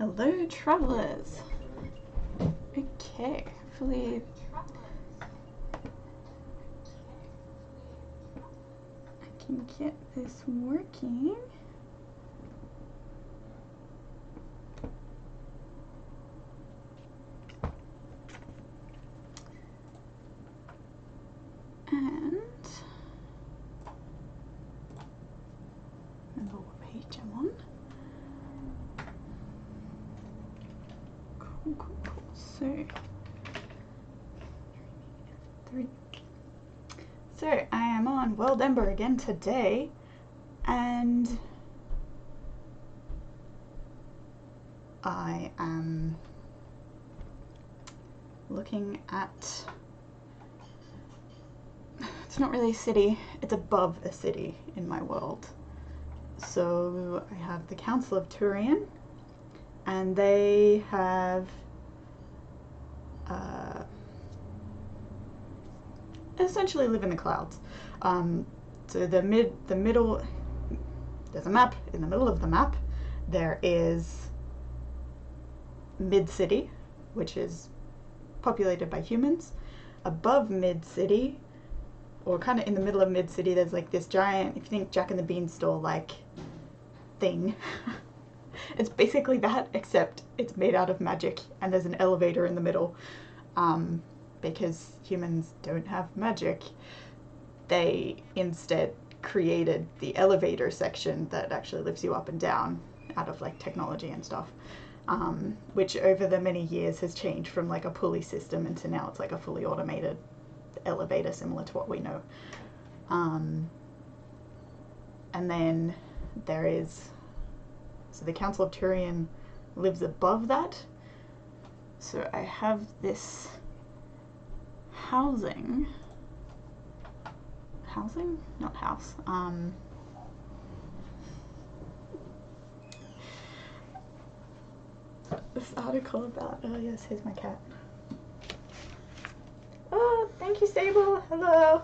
Hello, travelers. Okay, hopefully I can get this working. And remember what page I'm on. Cool. So I am on World Ember again today, and I am looking at, it's not really a city, it's above a city in my world. So I have the Council of Turian, and they have essentially live in the clouds. So the middle, there's a map. In the middle of the map there is Mid-City, which is populated by humans. Above Mid-City, or kind of in the middle of Mid-City, there's like this giant, if you think Jack and the Beanstalk like thing, it's basically that, except it's made out of magic, and there's an elevator in the middle. Because humans don't have magic, they instead created the elevator section that actually lifts you up and down out of like technology and stuff, which over the many years has changed from like a pulley system into now it's like a fully automated elevator similar to what we know. And then there is, so the Council of Turian lives above that. So I have this housing, not house, this article about, oh yes, here's my cat. Oh, thank you, Sable. Hello.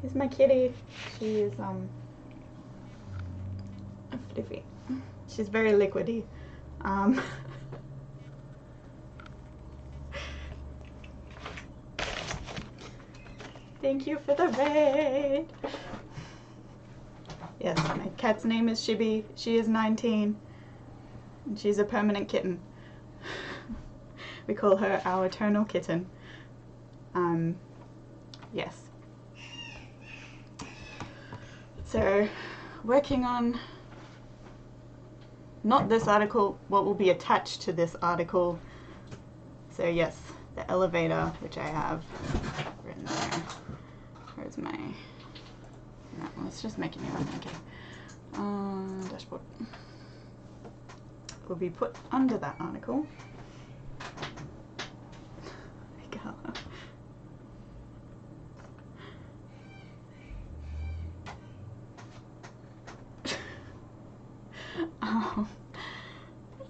Here's my kitty. She is a fluffy. She's very liquidy. Thank you for the raid. Yes, my cat's name is Shibby. She is 19 and she's a permanent kitten. We call her our eternal kitten. Yes. So, working on not this article, what will be attached to this article. So yes, the elevator, which I have written there. Where's my, no, let's just make a new one, okay. Dashboard. Will be put under that article.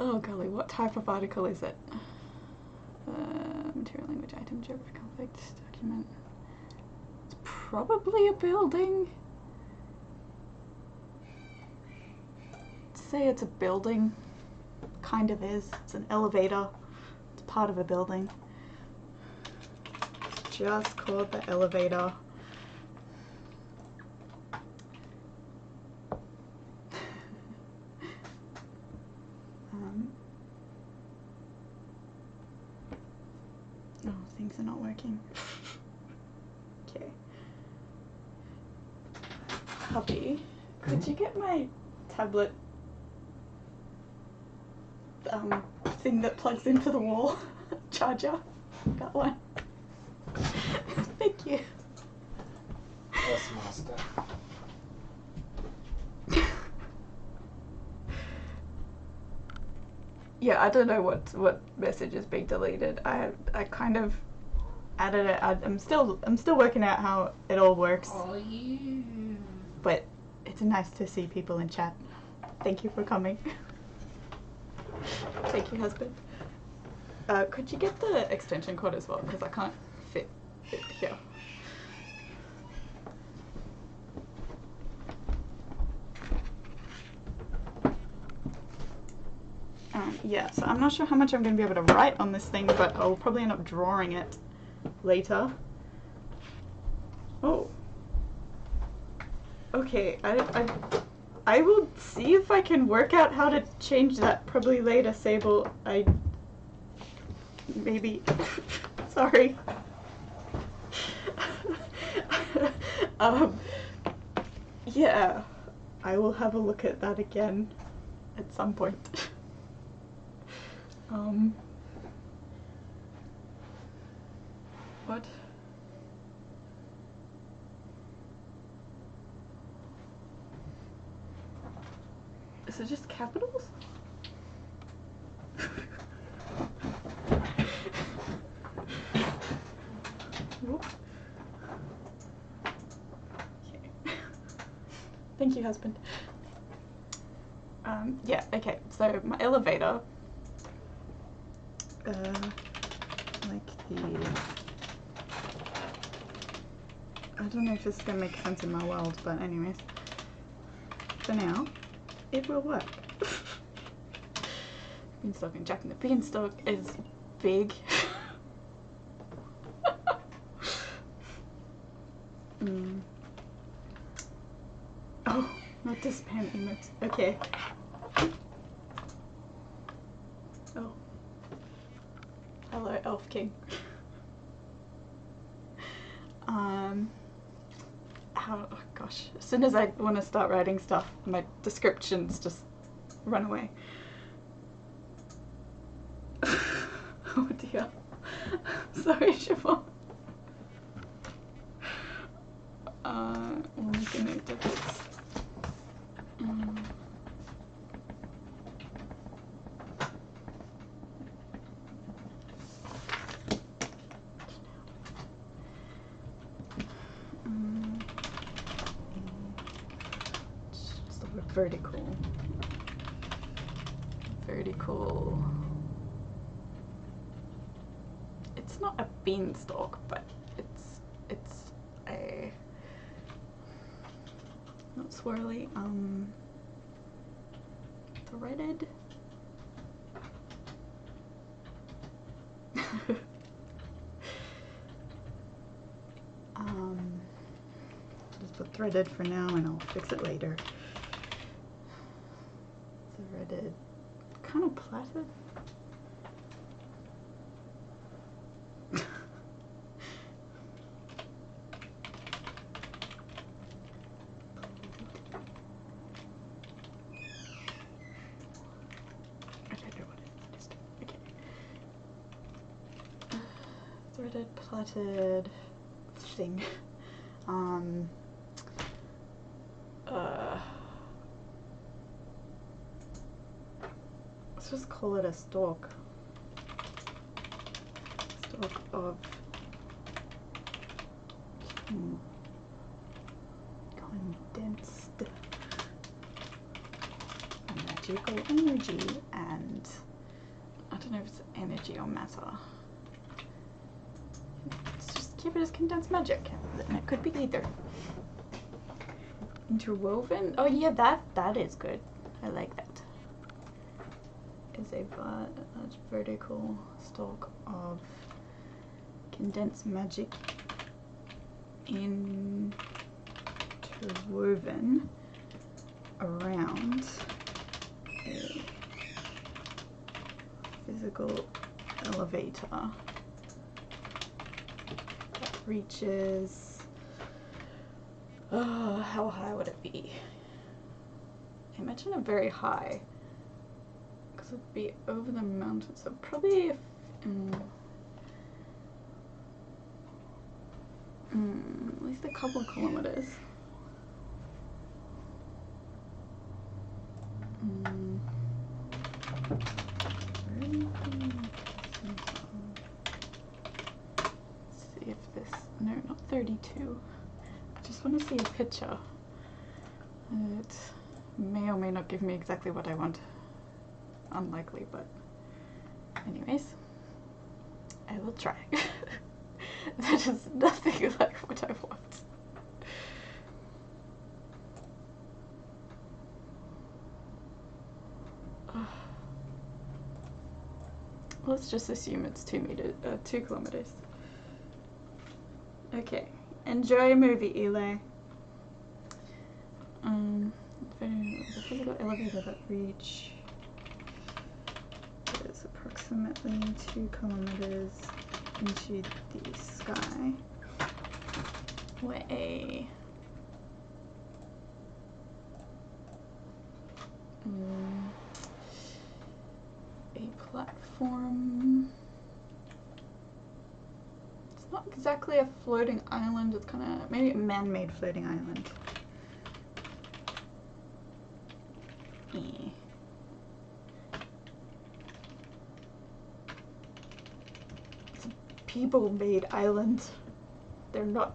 Oh golly, what type of article is it? Material, language, item, geography, conflict, document. It's probably a building. Say it's a building. Kind of is. It's an elevator. It's part of a building. It's just called the elevator. Oh, things are not working. Okay. Hubby, could you get my tablet thing that plugs into the wall charger? Got one. Thank you. Yes, master. Yeah, I don't know what message is being deleted. I kind of added it. I'm still working out how it all works. Oh, you. But it's nice to see people in chat. Thank you for coming. Thank you, husband. Could you get the extension cord as well? Because I can't fit it here. yeah, so I'm not sure how much I'm going to be able to write on this thing, but I'll probably end up drawing it later. Oh. Okay, I will see if I can work out how to change that probably later, Sable. Maybe. Sorry. Yeah, I will have a look at that again at some point. What? Is it just capitals? Whoop. Okay. Thank you, husband. Yeah, okay, so my elevator, like I don't know if this is gonna make sense in my world, but anyways, for now, it will work. Beanstalk and Jack and the Beanstalk is big. Oh, not the spam emotes. Okay. Oh. Hello, Elf King. Oh gosh. As soon as I want to start writing stuff, my descriptions just run away. Oh dear. Sorry, Siobhan. We'll make a note of this. Just the word vertical. Vertical. It's not a beanstalk, but it's a not swirly, threaded. Just put threaded for now and I'll fix it later. Threaded, kind of plaited. Threaded, plaited thing. Let's just call it a stalk. Stalk of condensed magical energy, and I don't know if it's energy or matter. Let's just keep it as condensed magic, and it could be either. Interwoven? Oh yeah, that is good. I like that. Is a large vertical stalk of condensed magic interwoven around a physical elevator that reaches, how high would it be? I imagine it very high, because it would be over the mountain, so probably if, at least a couple kilometers. Let's see if this, no, not 32. I just want to see a picture. It may or may not give me exactly what I want. Unlikely, but anyways, I will try. That is nothing like what I want. let's just assume it's 2 kilometers. Okay, enjoy a movie, Eli. The physical elevator that reach is approximately 2 kilometers into the sky, where a platform. It's not exactly a floating island, it's kind of maybe a man-made floating island. It's a people-made island. They're not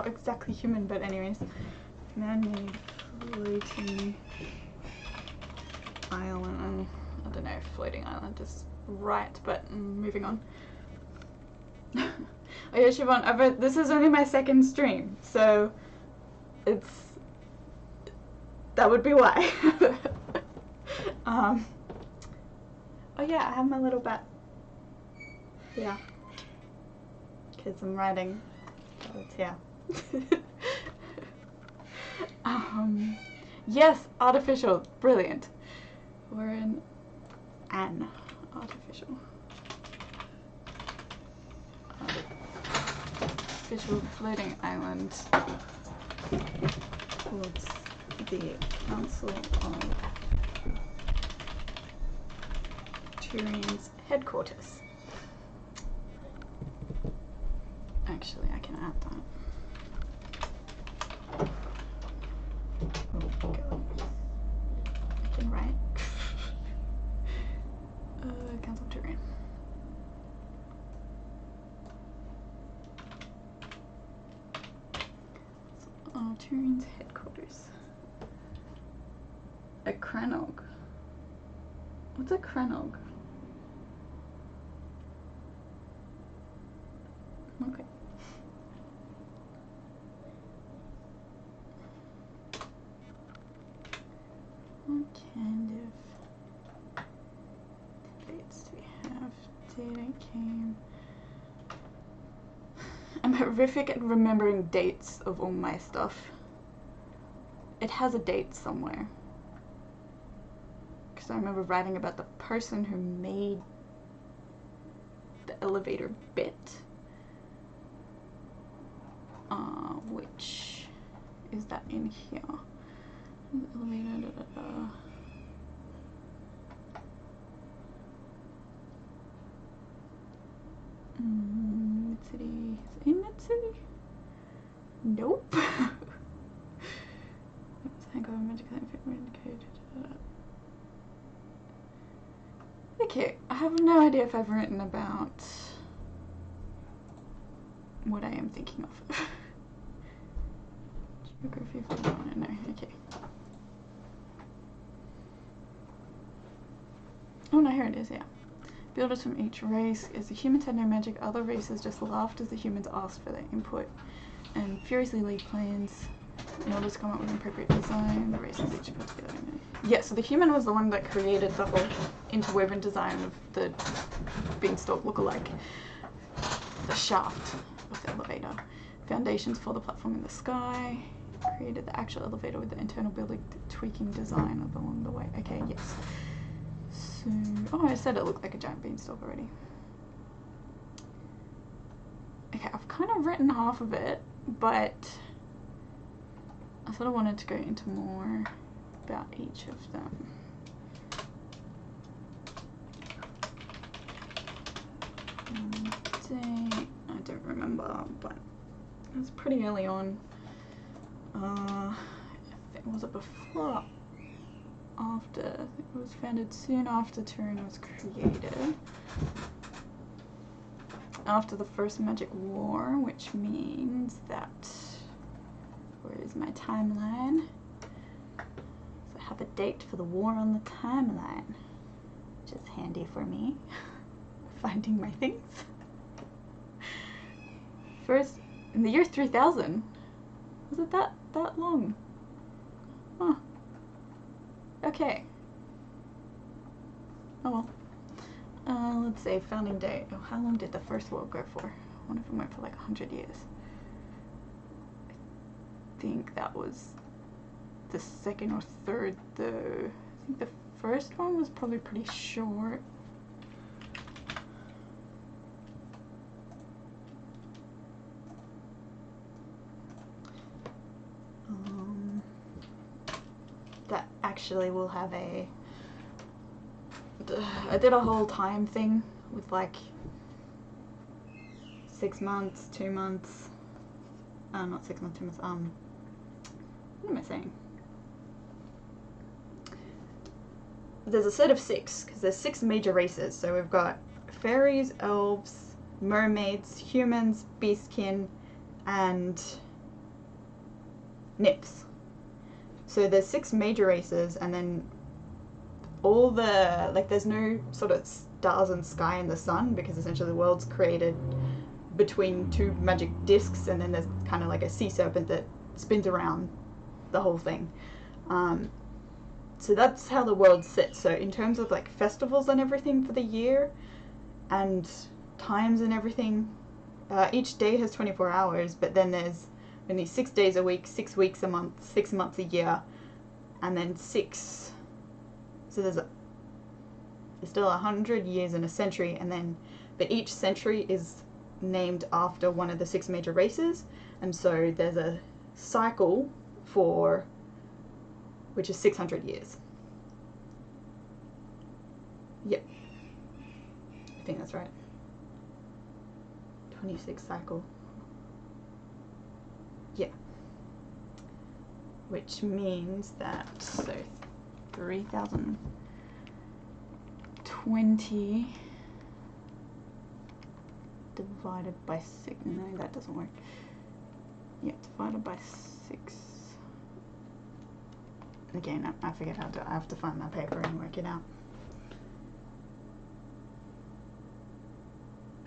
exactly human, but anyways, man-made floating island. I don't know if floating island is right, but moving on. Oh yeah, Siobhan, this is only my second stream, so that would be why. Oh yeah, I have my little bat. Yeah. Because I'm writing. So it's here. Yes, artificial. Brilliant. We're in an artificial floating island towards the Council of Turian's headquarters. Actually, I can add that. Oh god. I can write. Council of Turian. Turian's headquarters. A Cranog. What's a Cranog? Okay. What kind of dates do we have? Data came. I'm horrific at remembering dates of all my stuff. It has a date somewhere. Because I remember writing about the person who made the elevator bit. Which is that in here? Elevator, Mid-City. Is it in Mid-City? Nope. Okay, I have no idea if I've written about what I am thinking of. Geography for no, okay. Oh no, here it is, yeah. Builders from each race. As the humans had no magic, other races just laughed as the humans asked for their input and furiously laid plans in order to come up with an appropriate design. The races each put together. Yeah, so the human was the one that created the whole interwoven design of the beanstalk look-alike. The shaft of the elevator. Foundations for the platform in the sky. Created the actual elevator with the internal building tweaking design along the way. Okay, yes. So, oh, I said it looked like a giant beanstalk already. Okay, I've kind of written half of it, but I sort of wanted to go into more about each of them. Date, I don't remember, but it was pretty early on. Was it before or after? I think it was founded soon after Turin was created. After the First Magic War, which means that... Where is my timeline? So I have a date for the war on the timeline, which is handy for me. Finding my things. First, in the year 3000. Was it that long? Huh. Okay. Oh Let's say founding day. Oh, how long did the first world go for? One of them went for like 100 years. I think that was the second or third though. I think the first one was probably pretty short. That actually will have a... I did a whole time thing with like 6 months, 2 months. Not 6 months, 2 months. What am I saying? There's a set of 6 because there's 6 major races. So we've got fairies, elves, mermaids, humans, beastkin, and nymphs. So there's 6 major races, and then all the, like, there's no sort of stars and sky in the sun because essentially the world's created between 2 magic discs, and then there's kind of like a sea serpent that spins around the whole thing. So that's how the world sits. So in terms of like festivals and everything for the year and times and everything, each day has 24 hours, but then there's only 6 days a week, 6 weeks a month, 6 months a year, and then 6. So there's still 100 years in a century, and then, but each century is named after one of the 6 major races, and so there's a cycle for, which is 600 years. Yep. I think that's right. 26 cycle. Yeah. Which means that, so 3020 divided by 6, no, that doesn't work. Yeah, divided by 6. Again, I forget how to, I have to find my paper and work it out.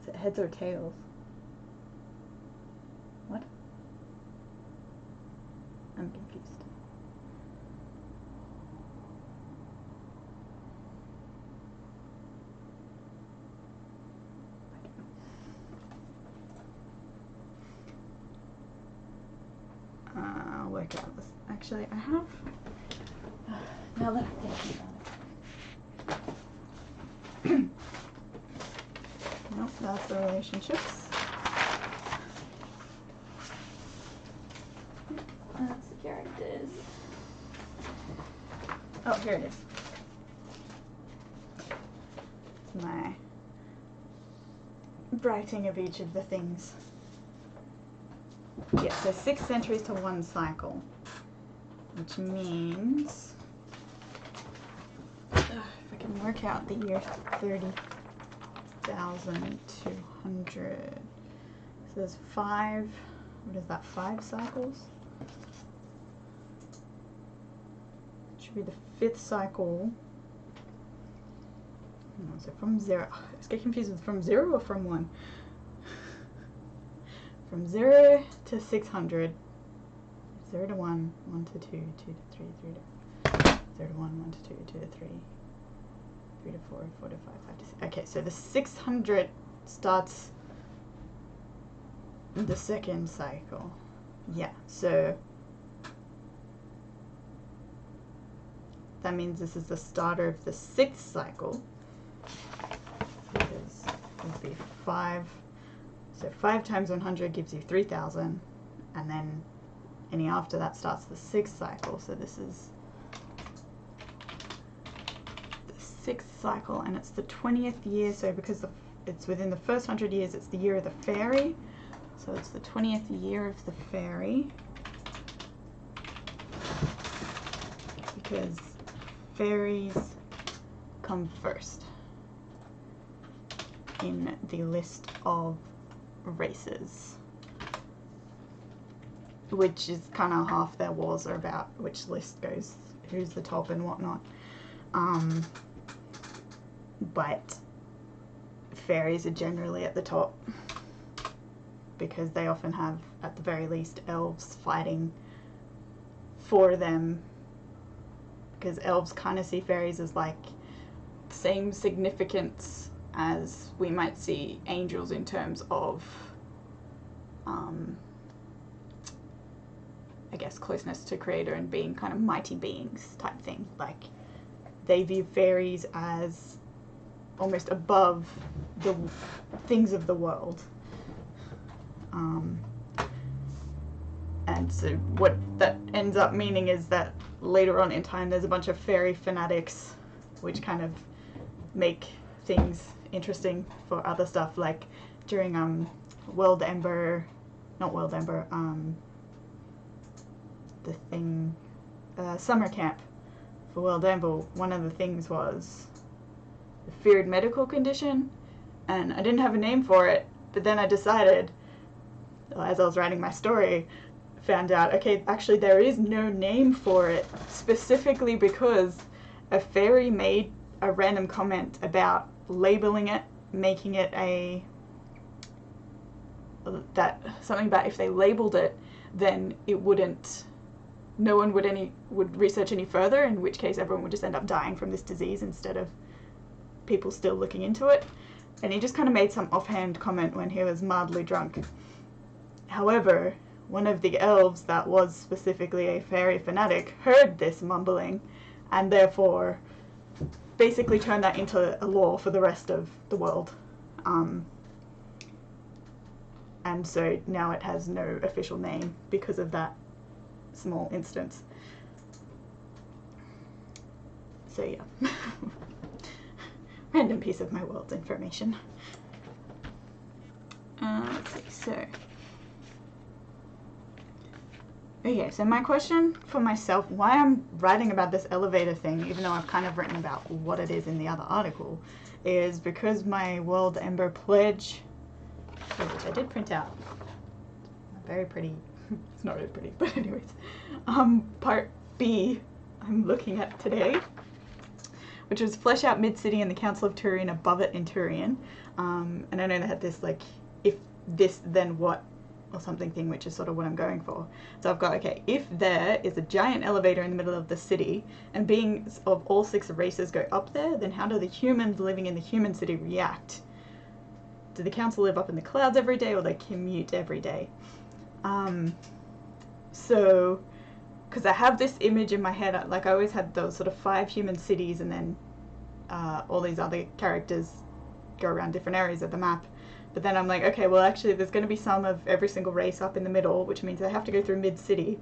Is it heads or tails? What? I'm confused. I'll work out this. Actually, I have... now that I think about it. Nope, that's the relationships. That's the characters. Oh, here it is. It's my writing of each of the things. Yeah, so 6 centuries to 1 cycle, which means, if I can work out the year 30,200, so there's 5, what is that, 5 cycles? It should be the 5th cycle. No, so from 0, I get confused with from 0 or from 1? From 0 to 600, 0 to 1, 1 to 2, 2 to 3, 3 to 0 to 1, 1 to 2, 2 to 3, 3 to 4, 4 to 5, 5 to 6. Okay, so the 600 starts the 2nd cycle. Yeah, so that means this is the starter of the 6th cycle. Because it would be 5. So 5 times 100 gives you 3,000, and then any after that starts the 6th cycle. So this is the 6th cycle, and it's the 20th year. So because it's within the first 100 years, it's the year of the fairy. So it's the 20th year of the fairy, because fairies come first in the list of races, which is kind of half their wars are about which list goes, who's the top and whatnot. But fairies are generally at the top because they often have, at the very least, elves fighting for them, because elves kind of see fairies as like same significance as we might see angels in terms of, I guess, closeness to Creator and being kind of mighty beings type thing. Like, they view fairies as almost above the things of the world. And so what that ends up meaning is that later on in time there's a bunch of fairy fanatics which kind of make things interesting for other stuff, like during summer camp for World Ember, one of the things was the feared medical condition, and I didn't have a name for it, but then I decided, as I was writing my story, found out, okay, actually there is no name for it, specifically because a fairy made a random comment about labeling it, making it something about if they labeled it, then it wouldn't, no one would research any further, in which case everyone would just end up dying from this disease instead of people still looking into it. And he just kind of made some offhand comment when he was mildly drunk. However, one of the elves that was specifically a fairy fanatic heard this mumbling and therefore basically turned that into a law for the rest of the world. And so now it has no official name because of that small instance. So yeah. Random piece of my world's information. Let's see, so... Okay, so my question for myself, why I'm writing about this elevator thing, even though I've kind of written about what it is in the other article, is because my World Ember pledge, which I did print out, very pretty, it's not really pretty, but anyways, part B I'm looking at today, which was flesh out Mid-City and the Council of Turian above it in Turian. And I know they had this, like, if this, then what, or something thing, which is sort of what I'm going for. So I've got, okay, if there is a giant elevator in the middle of the city, and beings of all 6 races go up there, then how do the humans living in the human city react? Do the council live up in the clouds every day, or they commute every day? So... because I have this image in my head, like I always had those sort of 5 human cities, and then all these other characters go around different areas of the map. But then I'm like, okay, well actually there's going to be some of every single race up in the middle, which means they have to go through Mid-City.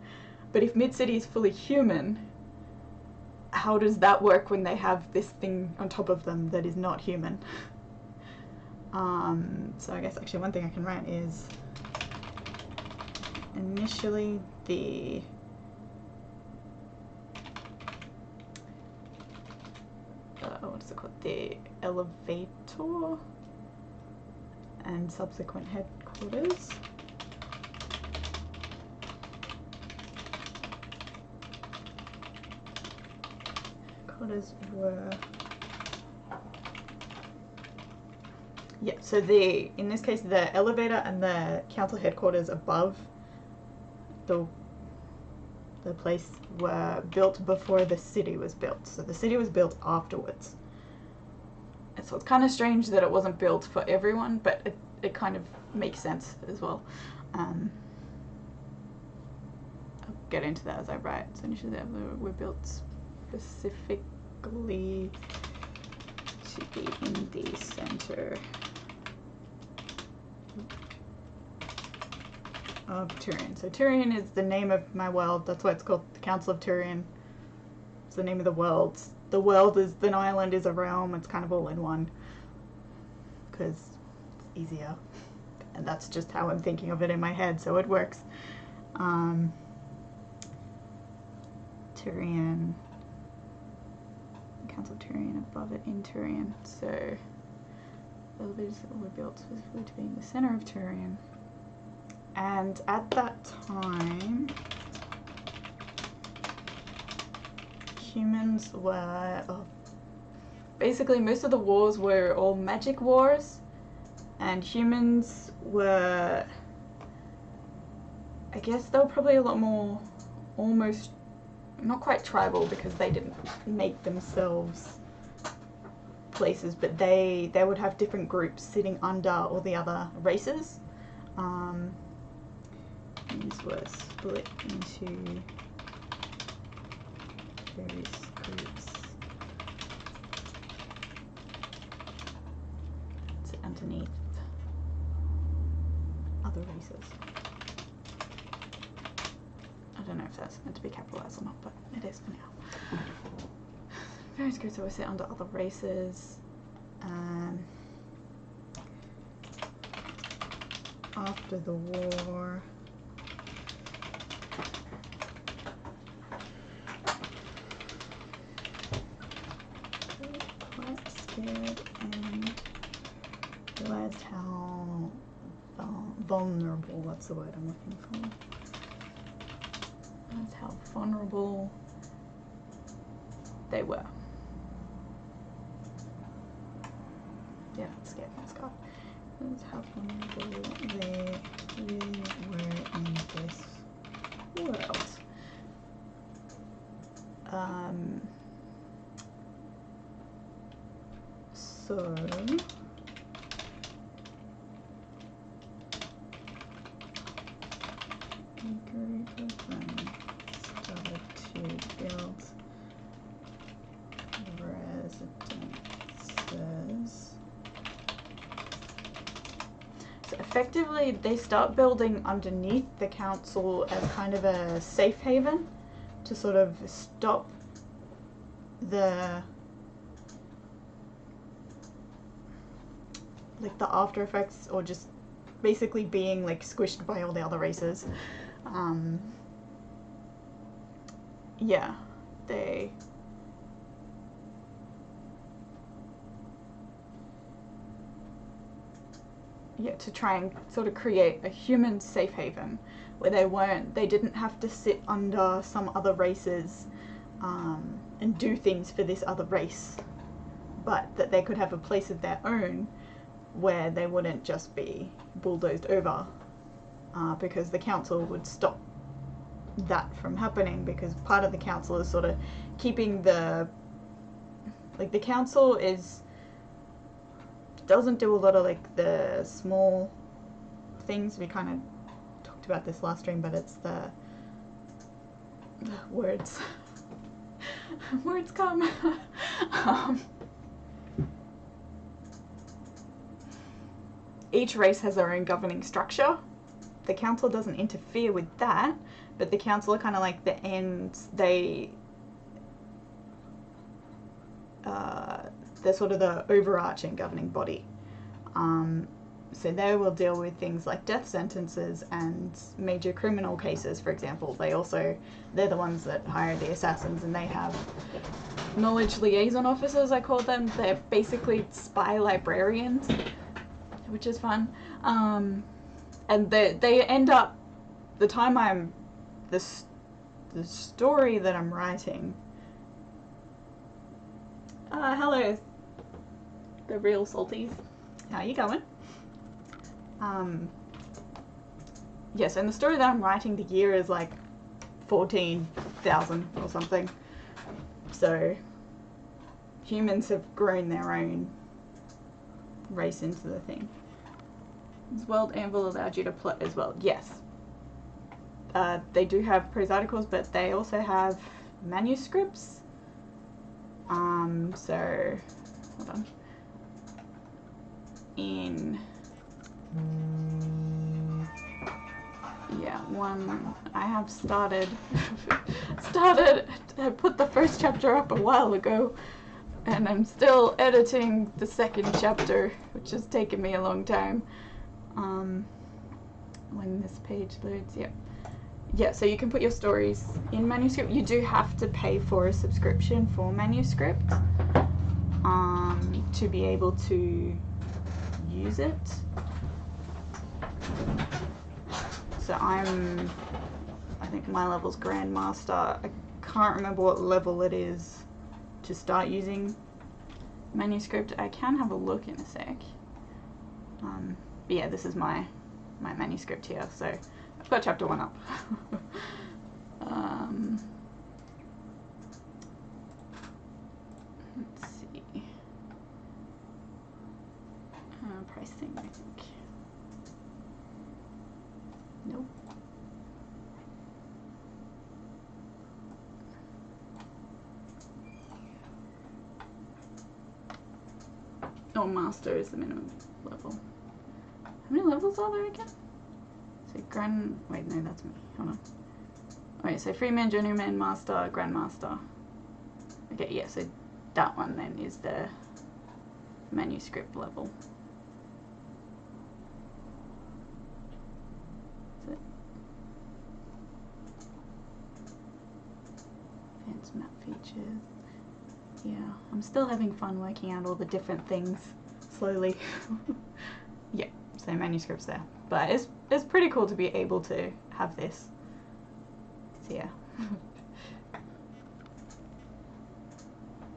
But if Mid-City is fully human, how does that work when they have this thing on top of them that is not human? So I guess actually one thing I can write is initially the... what is it called? The elevator and subsequent headquarters. Headquarters were... yeah, so in this case, the elevator and the council headquarters above the place were built before the city was built. So the city was built afterwards. And so it's kind of strange that it wasn't built for everyone, but it kind of makes sense as well. I'll get into that as I write. So initially they were built specifically to be in the center of Turian. So Turian is the name of my world. That's why it's called the Council of Turian. It's the name of the world. The world is an island, is a realm. It's kind of all in one because it's easier, and that's just how I'm thinking of it in my head. So it works. Turian, Council of Turian above it in Turian. So elevators that were built specifically to be in the center of Turian. And at that time, humans were... basically, most of the wars were all magic wars, and humans were... I guess they were probably a lot more, almost, not quite tribal, because they didn't make themselves places, but they would have different groups sitting under all the other races. These were split into various groups. It's underneath other races. I don't know if that's meant to be capitalized or not, but it is for now. Various groups always sit under other races. After the war, quite scared and realized how vulnerable, that's the word I'm looking for. Realized how vulnerable they were. Yeah, that's scared, that's God. That's how vulnerable they really were in this world. So a group of them started to build residences. So effectively, they start building underneath the council as kind of a safe haven to sort of stop the after effects, or just basically being like squished by all the other races. Yeah, to try and sort of create a human safe haven where they didn't have to sit under some other races and do things for this other race, but that they could have a place of their own where they wouldn't just be bulldozed over, because the council would stop that from happening, because part of the council is sort of keeping the council doesn't do a lot of like the small things. We kind of talked about this last stream, but it's the words. Words come. Each race has their own governing structure. The council doesn't interfere with that, but the council are kind of like the ends. They're sort of the overarching governing body. So they will deal with things like death sentences and major criminal cases, for example. They're the ones that hire the assassins, and they have knowledge liaison officers, I call them. They're basically spy librarians, which is fun. And they end up, the story that I'm writing. Hello, the real salties. How you going? Yes, and the story that I'm writing, the year is like 14,000 or something. So humans have grown their own race into the thing. This world anvil allowed you to plot as well. Yes. They do have prose articles, but they also have manuscripts. So hold on. I have started I put the first chapter up a while ago, and I'm still editing the second chapter, which has taken me a long time. When this page loads, yeah, so you can put your stories in manuscript. You do have to pay for a subscription for manuscript to be able to use it. So I think my level's Grandmaster. I can't remember what level it is to start using manuscript. I can have a look in a sec. But yeah, this is my manuscript here, so I've got chapter 1 up. Let's see. No, master is the minimum level. How many levels are there again? So wait, no, that's me. Hold on. Okay, so freeman, journeyman, master, grandmaster. Okay, yeah, so that one then is the manuscript level. That's it. Advanced map features. Yeah, I'm still having fun working out all the different things slowly. Yeah, so manuscripts there. But it's pretty cool to be able to have this. So yeah.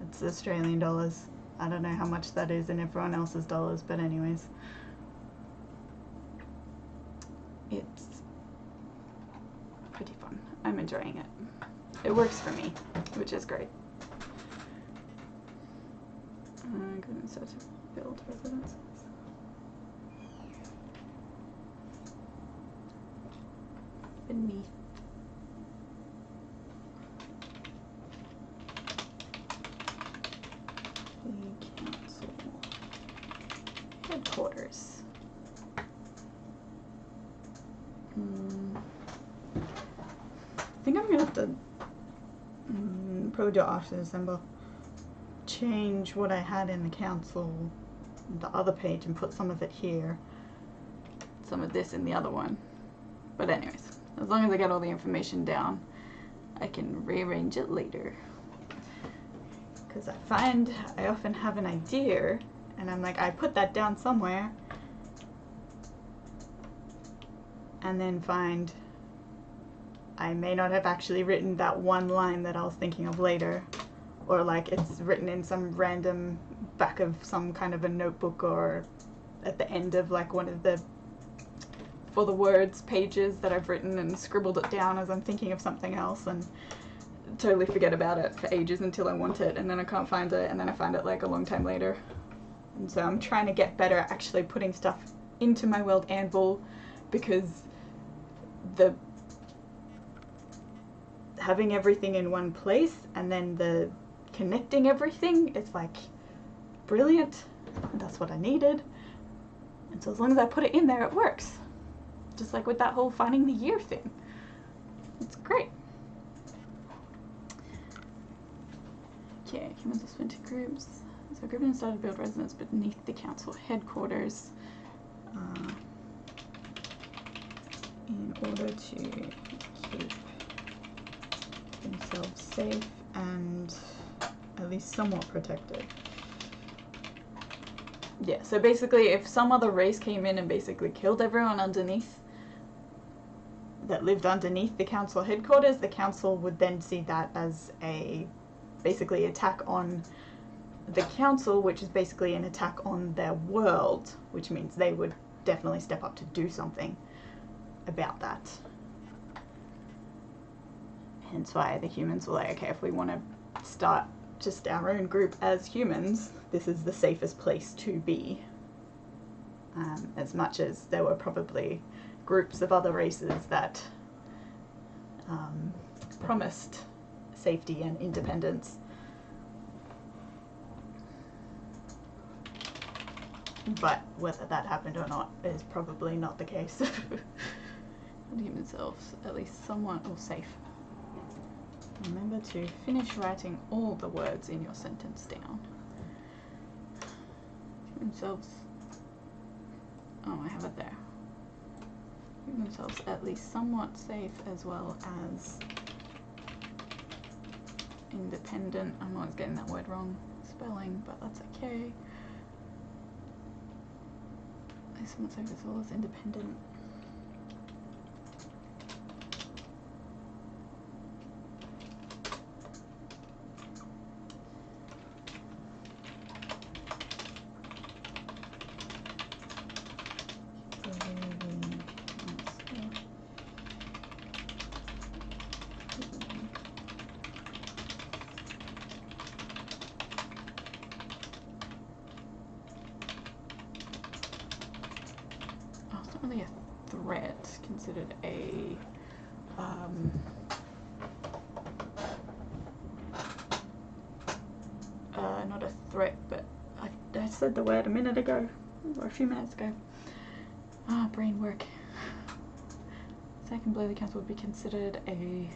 It's Australian dollars. I don't know how much that is in everyone else's dollars, but anyways. It's pretty fun. I'm enjoying it. It works for me, which is great. I'm going to start to build residences. Beneath. The council headquarters. I think I'm going to have to probably do it after December. Change what I had in the council, the other page, and put some of it here. Some of this in the other one. But anyways, as long as I get all the information down, I can rearrange it later. Because I find I often have an idea, and I'm like, I put that down somewhere, and then find I may not have actually written that one line that I was thinking of later, or like it's written in some random back of some kind of a notebook, or at the end of like one of the for the words pages that I've written and scribbled it down as I'm thinking of something else, and totally forget about it for ages until I want it, and then I can't find it, and then I find it like a long time later. And so I'm trying to get better at actually putting stuff into my world anvil, because the having everything in one place and then the connecting everything is like brilliant. That's what I needed. And so as long as I put it in there, it works. Just like with that whole finding the year thing. It's great. Okay, humans are split into groups. So Griffin started to build residence beneath the council headquarters in order to keep themselves safe and at least somewhat protected. Yeah, so basically if some other race came in and basically killed everyone underneath, that lived underneath the council headquarters, the council would then see that as a basically attack on the council, which is basically an attack on their world, which means they would definitely step up to do something about that. Hence why the humans were like, okay, if we want to start just our own group as humans, this is the safest place to be. As much as there were probably groups of other races that promised safety and independence. But whether that happened or not is probably not the case. Humans elves, at least somewhat or safe. Remember to finish writing all the words in your sentence down. Humans elves. Oh, I have it there. Humans elves, at least somewhat safe, as well as independent. I'm always getting that word wrong spelling, but that's okay. Somewhat safe as well as independent. Really a threat, considered a not a threat, but I said the word a minute ago, or a few minutes ago. Ah, brain work. Second blow the council would be considered a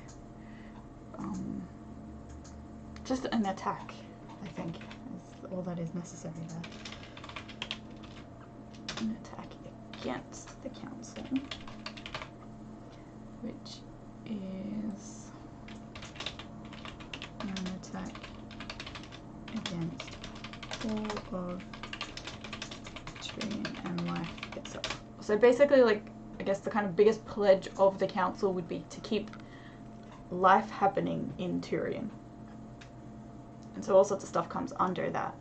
just an attack, I think, is all that is necessary there. An attack against the council, which is an attack against all of Tyrion and life itself. So basically, like, I guess the kind of biggest pledge of the council would be to keep life happening in Tyrion. And so all sorts of stuff comes under that.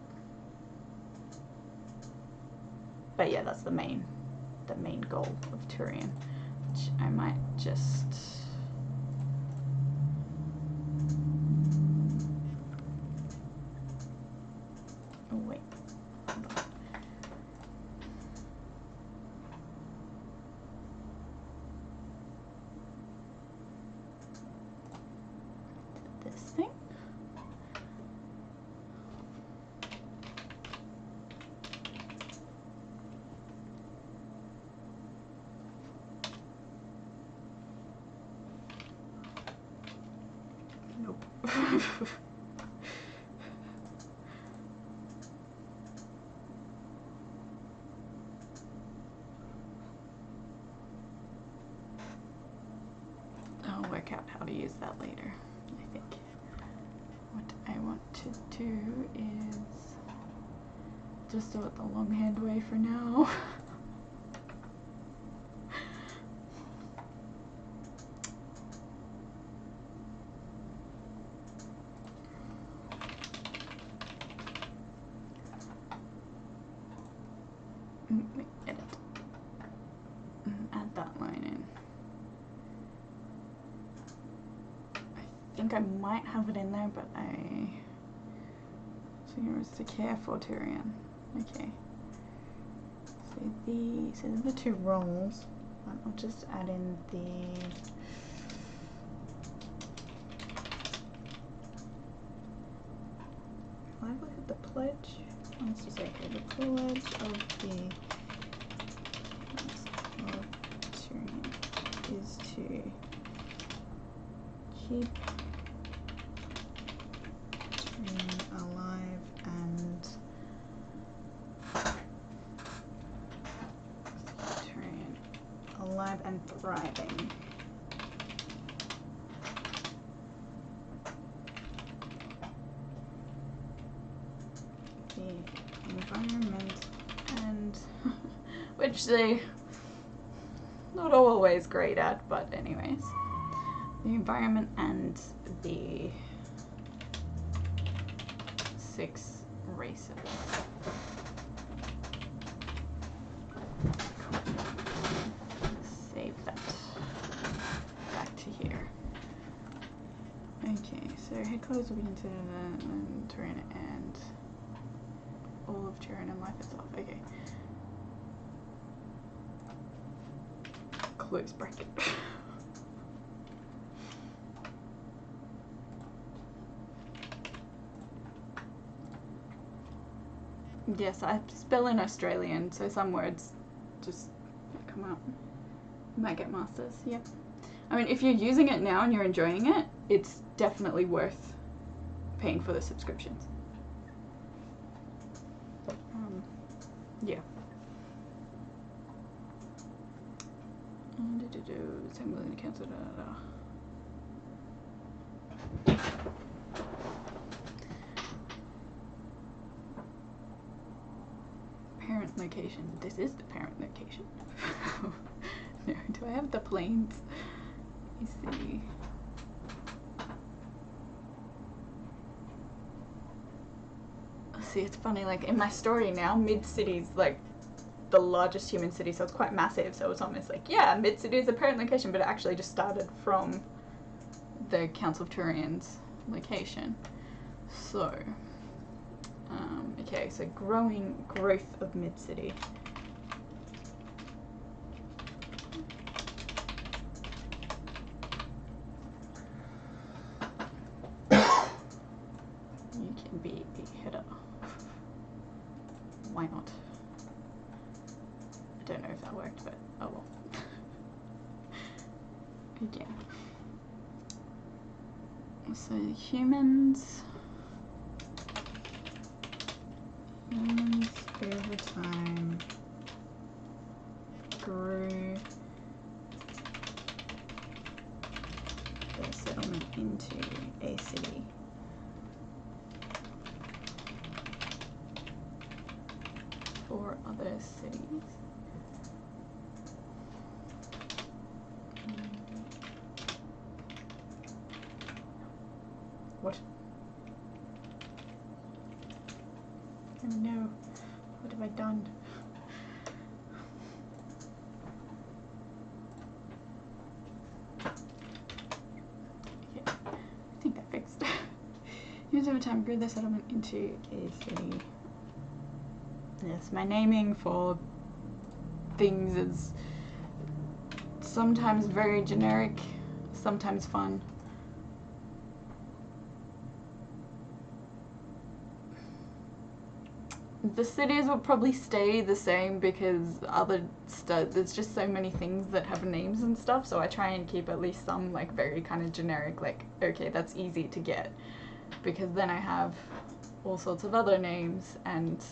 But yeah, that's the main goal of Tyrion, which I might just oh wait. Hold on. This thing. Nope. I'll work out how to use that later, I think. What I want to do is just do it the longhand way for now. Edit. Add that line in. I think I might have it in there, but so here is to care for Tyrion. Okay. So these are the two roles. I'll just add in the livelihood, the pledge. Let's just say the pledge of the Tyrion is to keep Tyrion alive and thriving. The environment and which they not always great at, but anyways. The environment and the 6 races. Save that. Back to here. Okay, so headquarters will be into Tyrion and all of Tyrion and life itself. Okay. Close bracket. Yes, I spell in Australian, so some words just come out. You might get masters, yep. I mean, if you're using it now and you're enjoying it, it's definitely worth paying for the subscriptions. Yeah. Same with the council. Parent location. This is the parent location. No, do I have the planes? Let me see. See, it's funny, like in my story now, Mid-City's like the largest human city, so it's quite massive, so it's almost like, yeah, Mid-City is a parent location, but it actually just started from the Council of Tyrion's location. So, okay, so growth of Mid-City. You can be a header. why not? I don't know if that worked, but oh well. Again. So humans over time grew their settlement into a city. For other cities. What? Oh no, what have I done? Okay, I think that fixed. Humans over time grew their settlement into a city. Yes, my naming for things is sometimes very generic, sometimes fun. The cities will probably stay the same because there's just so many things that have names and stuff, so I try and keep at least some like very kind of generic, like, okay, that's easy to get, because then I have all sorts of other names and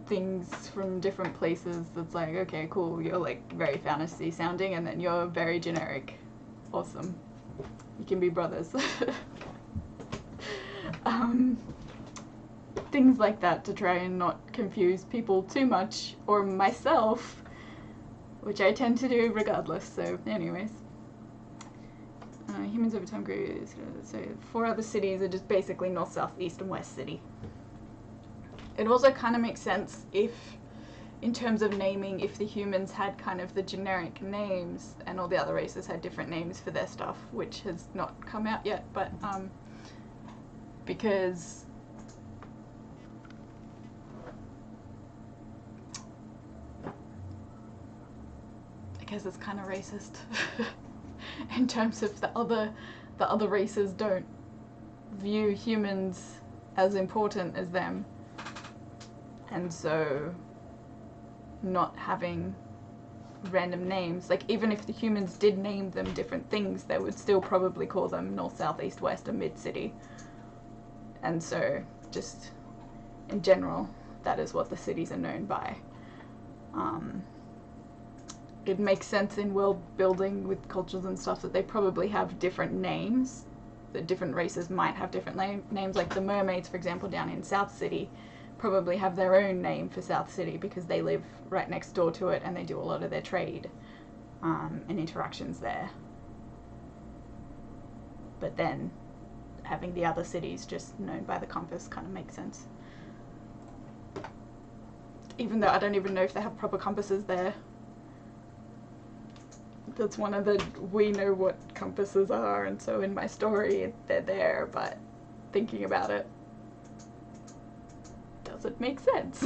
things from different places that's like, okay, cool, you're like very fantasy sounding and then you're very generic. Awesome. You can be brothers. Things like that to try and not confuse people too much, or myself, which I tend to do regardless, so anyways. Humans over time grew, so 4 other cities are just basically north, south, east, and west city. It also kind of makes sense if, in terms of naming, if the humans had kind of the generic names and all the other races had different names for their stuff, which has not come out yet, but because I guess it's kind of racist in terms of the other races don't view humans as important as them. And so not having random names, like even if the humans did name them different things, they would still probably call them north, south, east, west, and mid-city. And so just in general, that is what the cities are known by. It makes sense in world building with cultures and stuff that they probably have different names, that different races might have different names, like the mermaids, for example, down in South City probably have their own name for South City because they live right next door to it and they do a lot of their trade and interactions there. But then having the other cities just known by the compass kind of makes sense. Even though I don't even know if they have proper compasses there. That's one of the, we know what compasses are, and so in my story they're there, but thinking about it, does it make sense?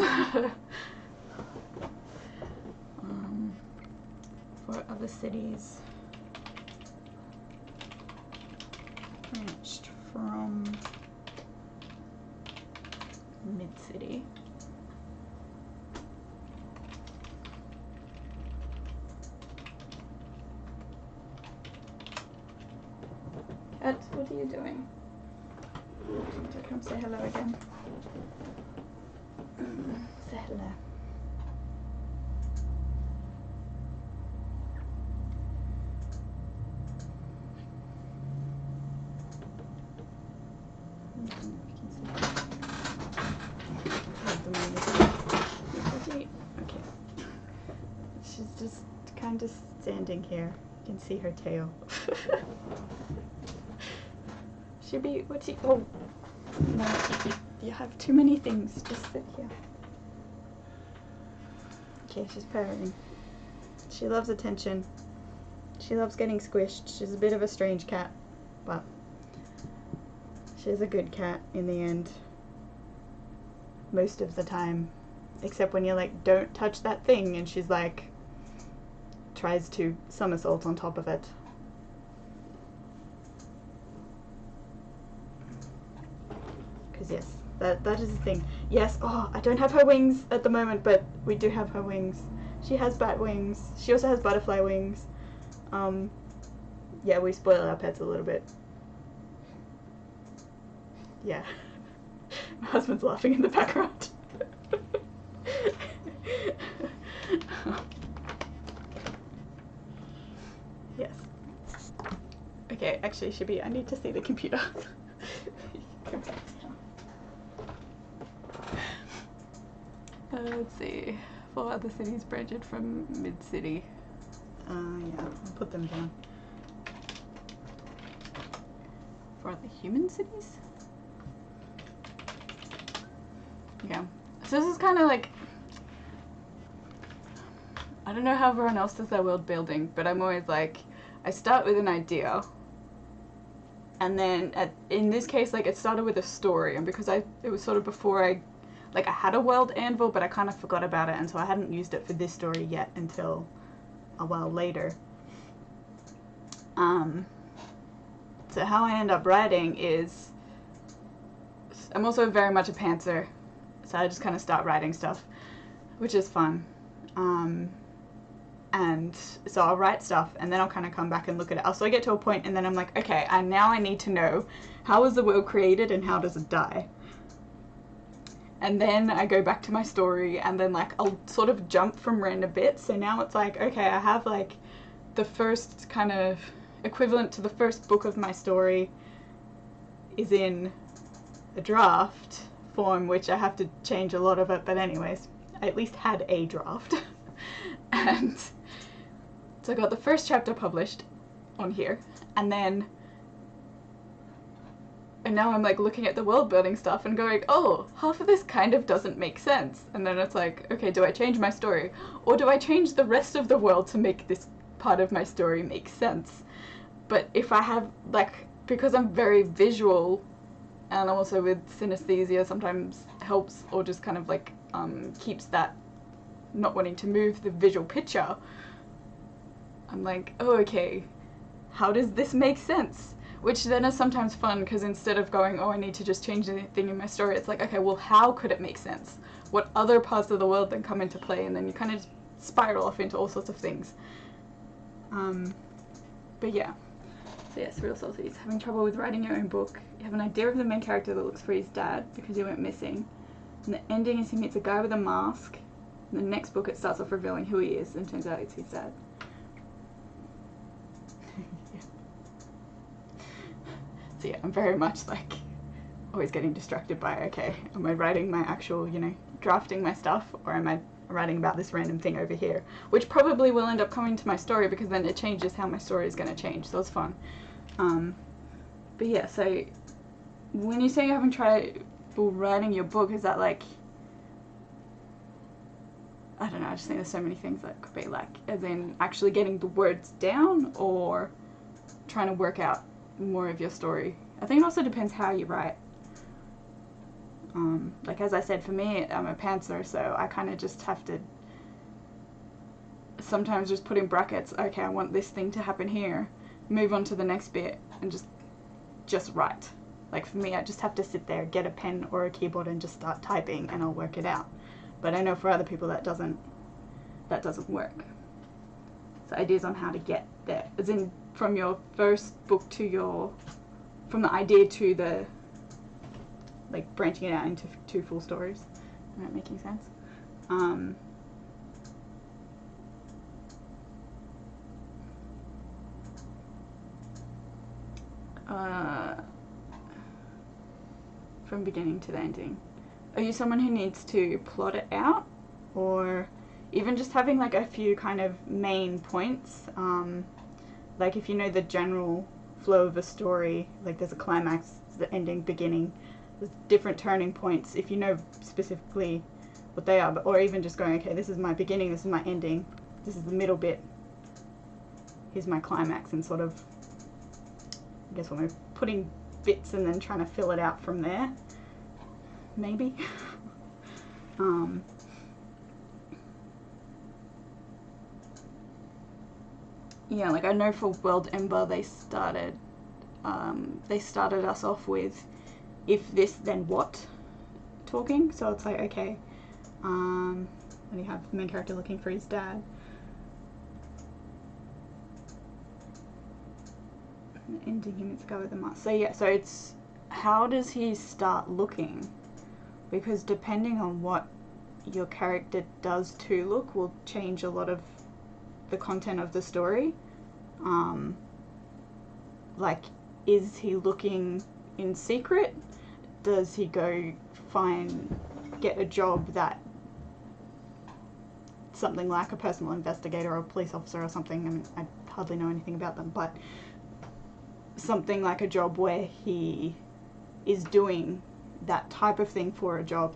For other cities branched from mid-city. Cat, what are you doing? Come say hello again. Say hello. Okay. She's just kind of standing here. You can see her tail. She'd be, what's she, oh, no, you have too many things, just sit here. Okay, she's purring. She loves attention. She loves getting squished. She's a bit of a strange cat, but she's a good cat in the end. Most of the time. Except when you're like, don't touch that thing, and she's like, tries to somersault on top of it. Because yes, that is the thing. Yes, oh, I don't have her wings at the moment, but we do have her wings. She has bat wings. She also has butterfly wings. Yeah, we spoil our pets a little bit. Yeah. My husband's laughing in the background. Yes. Okay, actually, Shibi, I need to see the computer. Let's see. 4 other cities branched from mid-city. Yeah, I'll put them down. 4 other human cities? Yeah. So this is kind of like, I don't know how everyone else does their world building, but I'm always like, I start with an idea, and then in this case, like, it started with a story, and because it was sort of before I had a world anvil, but I kind of forgot about it, and so I hadn't used it for this story yet until a while later. So how I end up writing is, I'm also very much a pantser, so I just kind of start writing stuff, which is fun. And so I'll write stuff, and then I'll kind of come back and look at it. So I get to a point, and then I'm like, okay, now I need to know, how is the world created and how does it die? And then I go back to my story, and then like I'll sort of jump from random bits. So now it's like, okay, I have like the first kind of equivalent to the first book of my story is in a draft form, which I have to change a lot of it, but anyways, I at least had a draft. And so I got the first chapter published on here, and now I'm like looking at the world building stuff and going, oh, half of this kind of doesn't make sense. And then it's like, okay, do I change my story? Or do I change the rest of the world to make this part of my story make sense? But if I have, like, because I'm very visual, and also with synesthesia sometimes helps, or just kind of like keeps that not wanting to move the visual picture, I'm like, oh, okay, how does this make sense? Which then is sometimes fun, because instead of going, oh, I need to just change anything in my story, it's like, okay, well, how could it make sense? What other parts of the world then come into play? And then you kind of spiral off into all sorts of things. But yeah. So yes, Real Salties. Having trouble with writing your own book. You have an idea of the main character that looks for his dad, because he went missing. And the ending is he meets a guy with a mask. In the next book, it starts off revealing who he is, and turns out it's his dad. Yeah. So yeah, I'm very much like always getting distracted by, okay, am I writing my actual, drafting my stuff, or am I writing about this random thing over here? Which probably will end up coming to my story, because then it changes how my story is going to change, so it's fun. But yeah, so when you say you haven't tried writing your book, is that like, I don't know, I just think there's so many things that could be like, as in actually getting the words down, or trying to work out more of your story. I think it also depends how you write. Like as I said, for me, I'm a pantser, so I kind of just have to sometimes just put in brackets, okay, I want this thing to happen here, move on to the next bit, and just write. Like for me, I just have to sit there, get a pen or a keyboard, and just start typing, and I'll work it out. But I know for other people that doesn't work. So ideas on how to get there, as in from your first book to from the idea to the, like, branching it out into 2 full stories. Am I making sense? From beginning to the ending. Are you someone who needs to plot it out, or even just having like a few kind of main points? Like if you know the general flow of a story, like there's a climax, the ending, beginning, there's different turning points. If you know specifically what they are, or even just going, okay, this is my beginning, this is my ending, this is the middle bit, here's my climax, and sort of, I guess when we're putting bits and then trying to fill it out from there, maybe. Yeah, like I know for World Ember they started us off with, if this then what, talking. So it's like, okay, then you have the main character looking for his dad. Ending him discover the mask. So yeah, so it's how does he start looking? Because depending on what your character does to look will change a lot of the content of the story. Like, is he looking in secret? Does he go get a job that something like a personal investigator or a police officer or something? I mean, I hardly know anything about them, but something like a job where he is doing that type of thing for a job,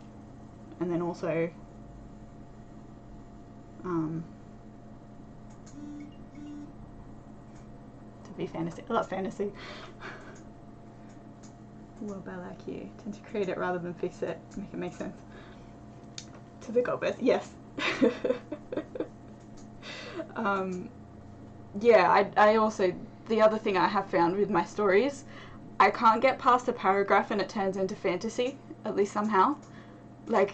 and then also to be fantasy. I love fantasy. Well, by like you tend to create it rather than fix it, make it make sense. To the god best, yes. Yeah, I also, the other thing I have found with my stories, I can't get past a paragraph and it turns into fantasy, at least somehow. Like,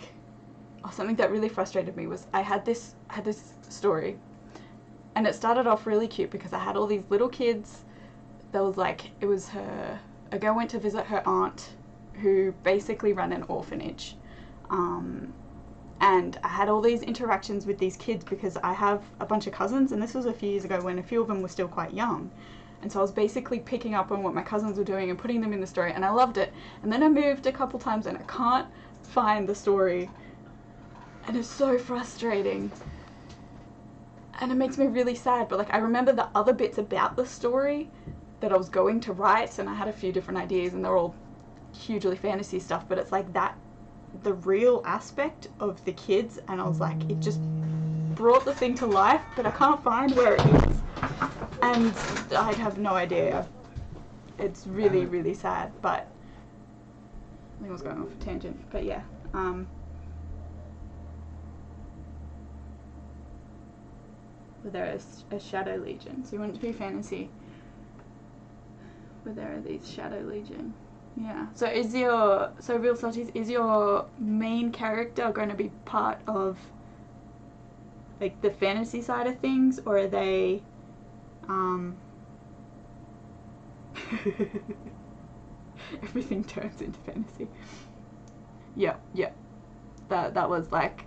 something that really frustrated me was I had this story, and it started off really cute because I had all these little kids. There was like, it was a girl went to visit her aunt who basically ran an orphanage. And I had all these interactions with these kids because I have a bunch of cousins, and this was a few years ago when a few of them were still quite young. And so I was basically picking up on what my cousins were doing and putting them in the story, and I loved it. And then I moved a couple times and I can't find the story. And it's so frustrating. And it makes me really sad, but like I remember the other bits about the story that I was going to write, and I had a few different ideas, and they're all hugely fantasy stuff, but it's like that, the real aspect of the kids, and I was like, it just brought the thing to life, but I can't find where it is. And I have no idea. It's really, really sad, but I think I was going off a tangent, but yeah. Where there is a shadow legion. So you want it to be fantasy where there are these shadow legion. Yeah. So Real Salties, is your main character going to be part of like the fantasy side of things, or are they everything turns into fantasy. Yeah. That was like,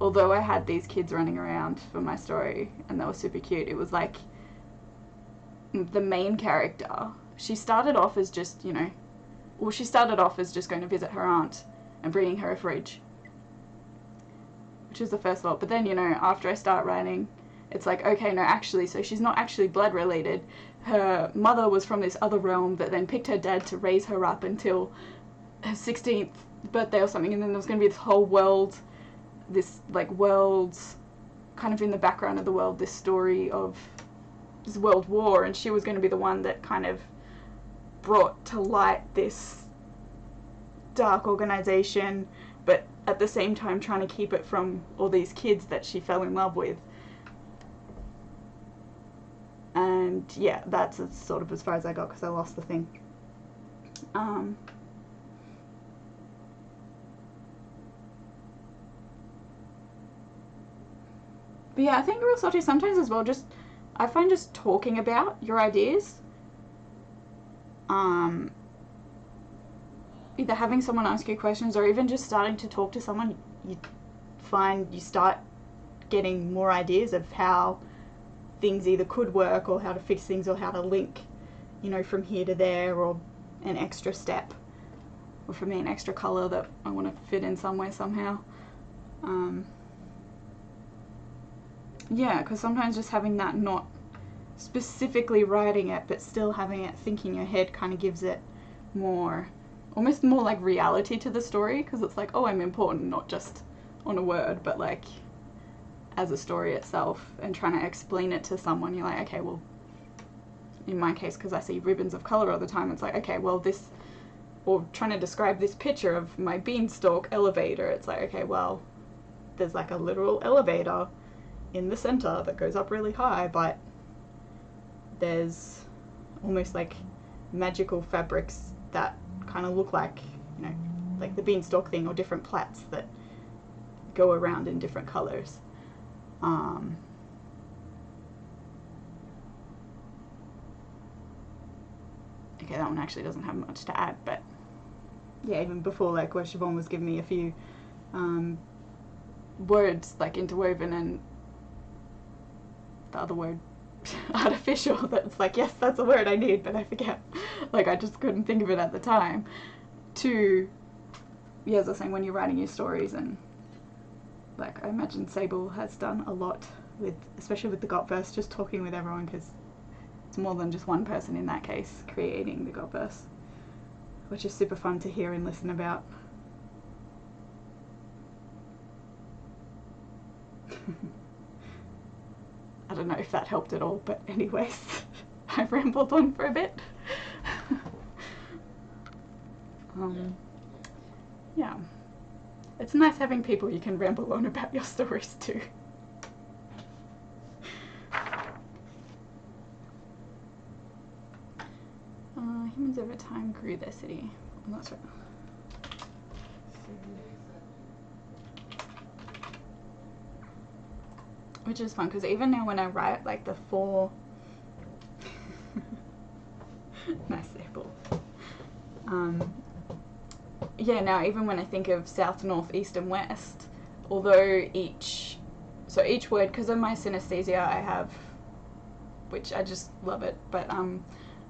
although I had these kids running around for my story and they were super cute, it was like the main character, she started off as just, she started off as just going to visit her aunt and bringing her a fridge, which was the first thought. But then, after I start writing, it's like, okay, no, actually, so she's not actually blood related. Her mother was from this other realm that then picked her dad to raise her up until her 16th birthday or something, and then there was going to be this whole world, kind of in the background of the world, this story of this world war, and she was going to be the one that kind of brought to light this dark organization, but at the same time trying to keep it from all these kids that she fell in love with. And yeah, that's sort of as far as I got because I lost the thing. But yeah, I think Real Salty sometimes as well, I find just talking about your ideas, either having someone ask you questions or even just starting to talk to someone, you start getting more ideas of how things either could work or how to fix things or how to link, from here to there, or an extra step, or for me an extra colour that I want to fit in somewhere somehow. Yeah, because sometimes just having that, not specifically writing it, but still having it think in your head, kind of gives it almost more like reality to the story, because it's like, oh, I'm important, not just on a word, but like as a story itself, and trying to explain it to someone, you're like, okay, well, in my case, because I see ribbons of colour all the time, it's like, okay, well, this, or trying to describe this picture of my beanstalk elevator, it's like, okay, well, there's like a literal elevator in the center that goes up really high, but there's almost like magical fabrics that kind of look like, like the beanstalk thing, or different plats that go around in different colors. Okay, that one actually doesn't have much to add, but yeah, even before, like where Siobhan was giving me a few words like interwoven, and the other word artificial, that's like, yes, that's a word I need, but I forget. Like I just couldn't think of it at the time. To, yeah, as I was saying, when you're writing your stories, and like I imagine Sable has done a lot with, especially with the Gotverse, just talking with everyone, because it's more than just one person in that case creating the Gotverse, which is super fun to hear and listen about. I don't know if that helped at all, but anyways, I've rambled on for a bit. Yeah. It's nice having people you can ramble on about your stories too. Humans over time grew their city. I'm not sure. Which is fun, because even now when I write like the 4 nice Sable. Yeah, now even when I think of south, north, east and west, although each word, because of my synesthesia I have, which I just love it, but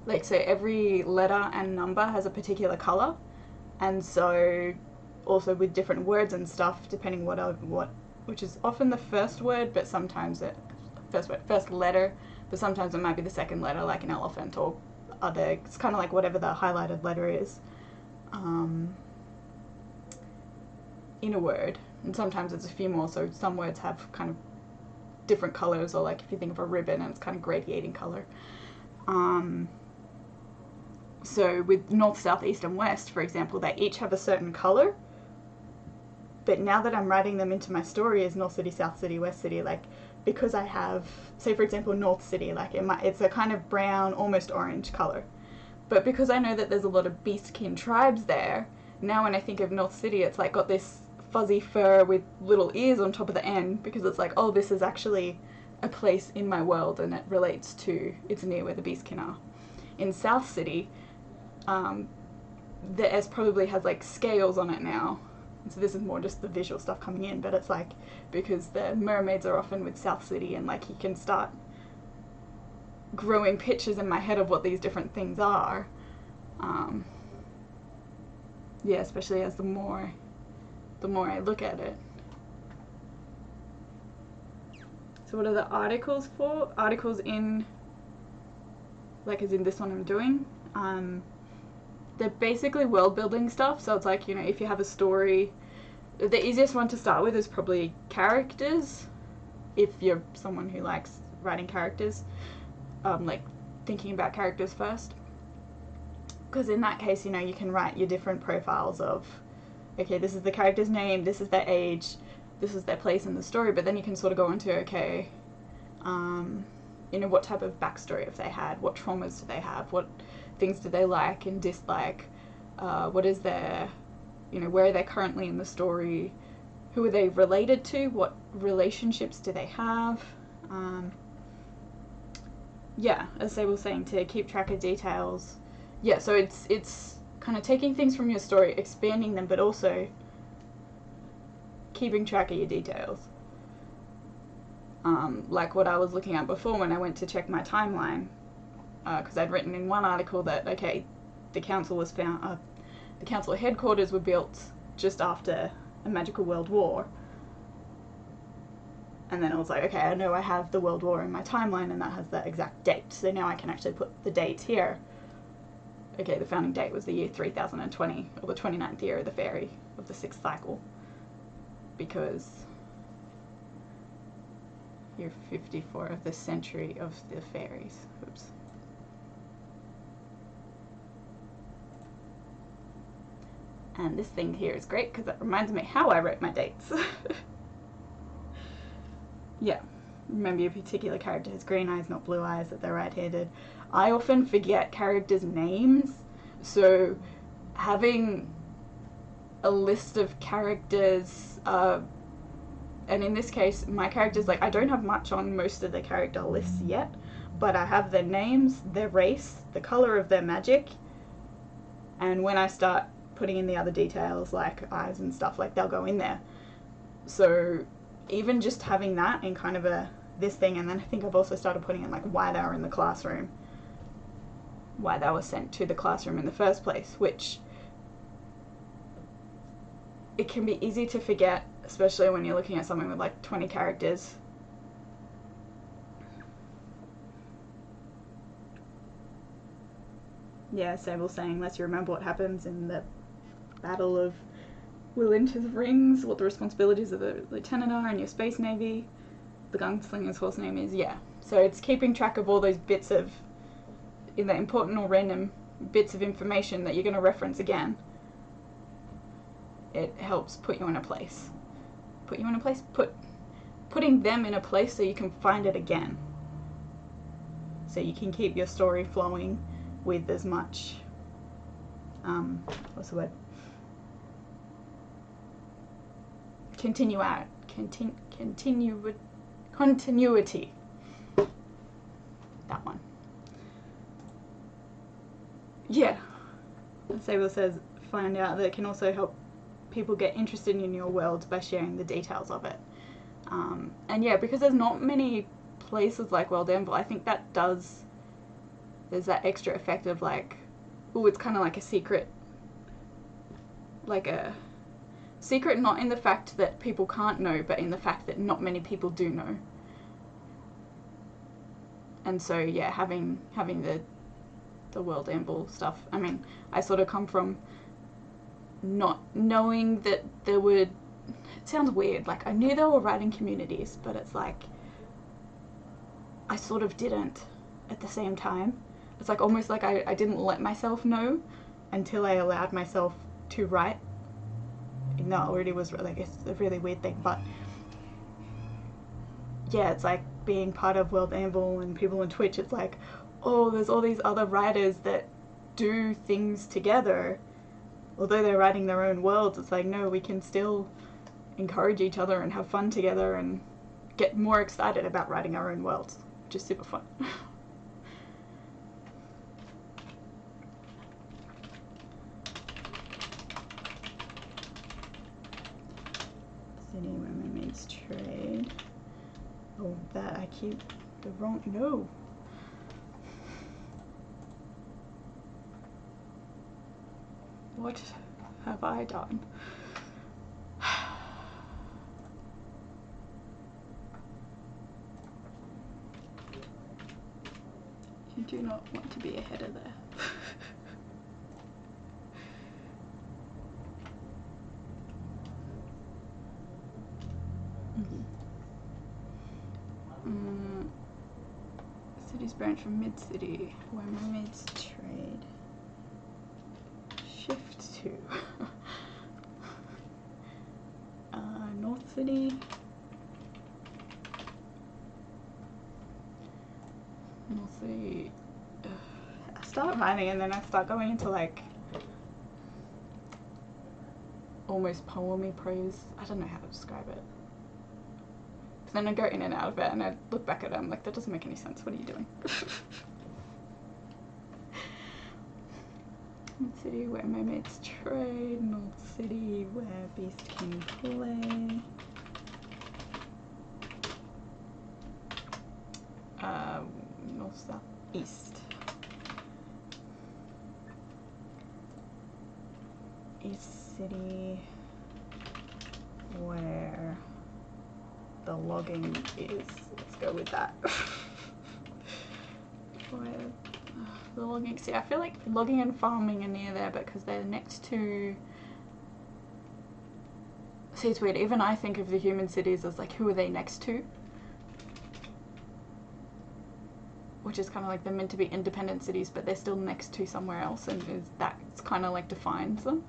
like, so every letter and number has a particular color, and so also with different words and stuff, depending what which is often the first word, but sometimes first letter, but sometimes it might be the second letter, like an elephant, or other, it's kind of like whatever the highlighted letter is in a word, and sometimes it's a few more, so some words have kind of different colors, or like if you think of a ribbon and it's kind of gradiating color. So with north, south, east and west, for example, they each have a certain color, but now that I'm writing them into my story as North City, South City, West City, like, because I have, say for example, North City, like it's a kind of brown, almost orange color, but because I know that there's a lot of beastkin tribes there, now when I think of North City, it's like got this fuzzy fur with little ears on top of the N, because it's like, oh, this is actually a place in my world, and it relates to, it's near where the beastkin are. In South City, the S probably has like scales on it now, so this is more just the visual stuff coming in, but it's like, because the mermaids are often with South City, and like you can start growing pictures in my head of what these different things are. Yeah, especially as the more I look at it. So what are the articles for? Articles in, like as in this one I'm doing, they're basically world building stuff, so it's like, you know, if you have a story, the easiest one to start with is probably characters, if you're someone who likes writing characters, like thinking about characters first, because in that case, you know, you can write your different profiles of, okay, this is the character's name, this is their age, this is their place in the story, but then you can sort of go into, okay, you know, what type of backstory have they had, what traumas do they have, what things do they like and dislike, what is their, you know, where are they currently in the story, who are they related to, what relationships do they have, yeah, as they were saying, to keep track of details. Yeah, so it's kind of taking things from your story, expanding them, but also keeping track of your details. Like what I was looking at before when I went to check my timeline, because I'd written in one article that, okay, the council was found, the council headquarters were built just after a magical world war. And then I was like, okay, I know I have the world war in my timeline, and that has the exact date, so now I can actually put the date here. Okay, the founding date was the year 3020, or the 29th year of the fairy of the 6th cycle, because year 54 of the century of the fairies. Oops. And this thing here is great because it reminds me how I wrote my dates. Yeah, remember your particular character has green eyes, not blue eyes, that they're right-handed. I often forget characters' names, so having a list of characters, and in this case, my characters, like, I don't have much on most of the character lists yet, but I have their names, their race, the color of their magic, and when I start putting in the other details, like eyes and stuff, like, they'll go in there. So even just having that in kind of this thing, and then I think I've also started putting in, like, why they were in the classroom, why they were sent to the classroom in the first place, which it can be easy to forget, especially when you're looking at something with like 20 characters. Yeah, Sable's saying, unless you remember what happens in the Battle of Willinter's Rings, what the responsibilities of the lieutenant are in your space navy, the gunslinger's horse name is, yeah. So it's keeping track of all those bits of either important or random bits of information that you're going to reference again. It helps put you in a place. Put you in a place? Putting them in a place so you can find it again. So you can keep your story flowing with as much, what's the word? Continuity. That one. Yeah. Sable says, find out that it can also help people get interested in your world by sharing the details of it. And yeah, because there's not many places like World Anvil, I think that there's that extra effect of like, ooh, it's kind of like a secret. Like a secret not in the fact that people can't know, but in the fact that not many people do know. And so yeah, having the World Anvil stuff, I mean, I sort of come from not knowing that there would, it sounds weird, like I knew there were writing communities, but it's like I sort of didn't at the same time. It's like almost like I didn't let myself know until I allowed myself to write. Even though it already was, like, it's a really weird thing, but yeah, it's like being part of World Anvil and people on Twitch, it's like, oh, there's all these other writers that do things together. Although they're writing their own worlds, it's like, no, we can still encourage each other and have fun together and get more excited about writing our own worlds, which is super fun. City where mermaids trade. Oh, that I keep the wrong, no. What have I done? You do not want to be ahead of there. City's branch from Mid-City, where mermaids trade. Shift to North City. North City. I start writing and then I start going into like almost poemy prose. I don't know how to describe it. Then I go in and out of it and I look back at it, I'm like, that doesn't make any sense. What are you doing? North City where mermaids trade. North City where Beast King play. North, south, east. East City where the logging is. Let's go with that. Where the logging, see, I feel like logging and farming are near there because they're next to, see, it's weird, even I think of the human cities as like, who are they next to? Which is kind of like they're meant to be independent cities, but they're still next to somewhere else, and that's kind of like defines them.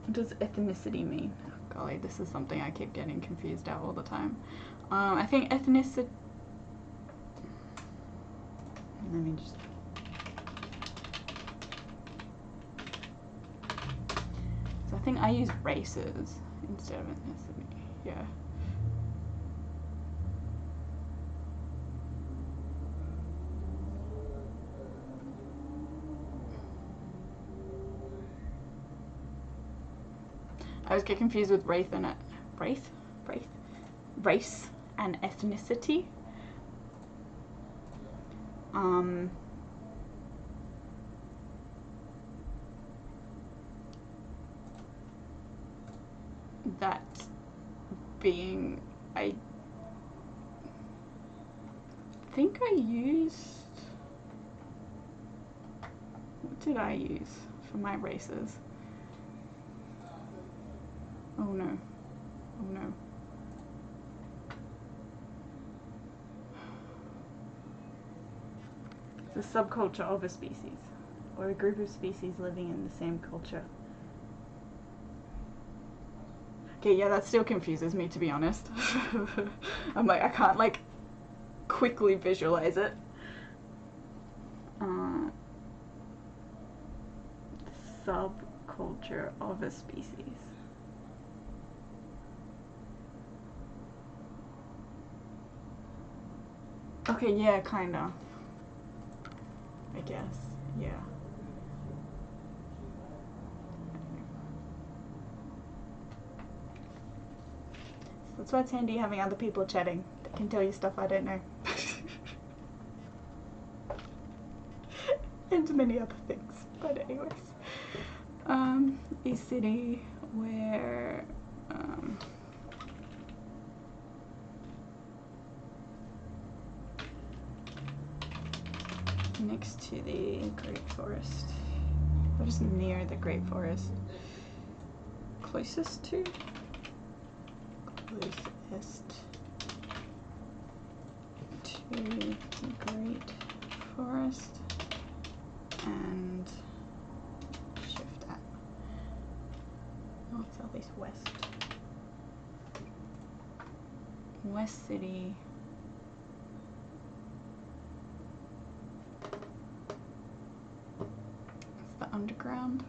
What does ethnicity mean? Oh, golly, this is something I keep getting confused out all the time. I think ethnicity, let me just, think I use races instead of ethnicity. Yeah. I always get confused with race and race and ethnicity. That being, I think I used, what did I use for my races? Oh no, oh no. It's a subculture of a species, or a group of species living in the same culture. Okay, yeah, that still confuses me, to be honest. I'm like, I can't like quickly visualize it. Subculture of a species. Okay, yeah, kinda. I guess, yeah. That's why it's handy having other people chatting that can tell you stuff I don't know. And many other things, but anyways. A city where next to the Great Forest. What is near the Great Forest? Closest to? Closest to the Great Forest. And shift that. Oh, southeast west. West City. It's the underground.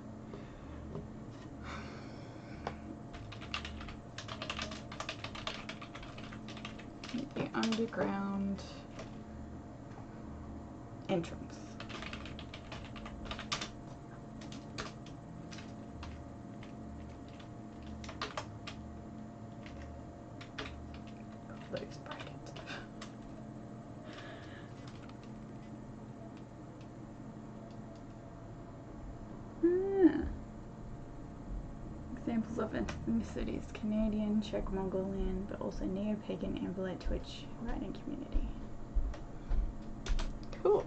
The underground entrance. Close bracket. Examples of ethnicities: Canadian, Czech, Mongolian, but also neo-pagan, Ambolite, Twitch, writing community. Cool.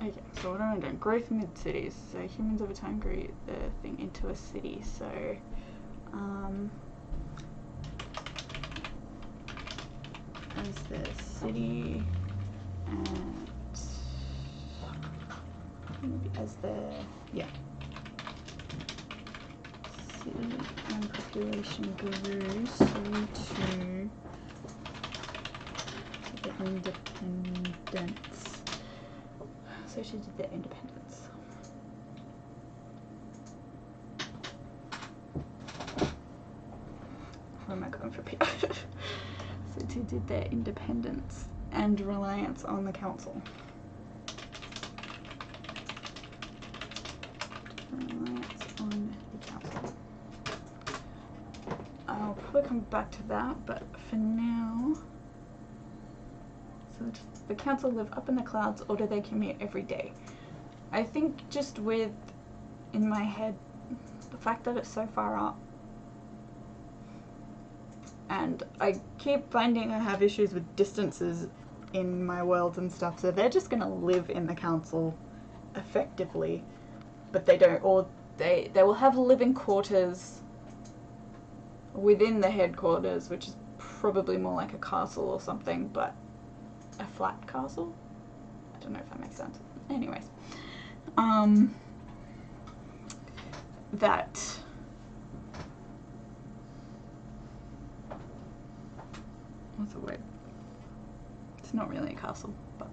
Okay, so what am I doing? Growth mid-cities. So humans over time grew the thing into a city. So, as the city and maybe as the, yeah. City and population grew, so to the independence. So she did the independence. What am I going for here? So she did their independence and reliance on the council. Reliance on the council. I'll probably come back to that, but for now, so does the council live up in the clouds or do they commute every day? I think just with, in my head, the fact that it's so far up, and I keep finding I have issues with distances in my worlds and stuff, so they're just gonna live in the council effectively, but they don't, or they will have living quarters within the headquarters, which is probably more like a castle or something, but a flat castle? I don't know if that makes sense. Anyways, that what's the word? It's not really a castle, but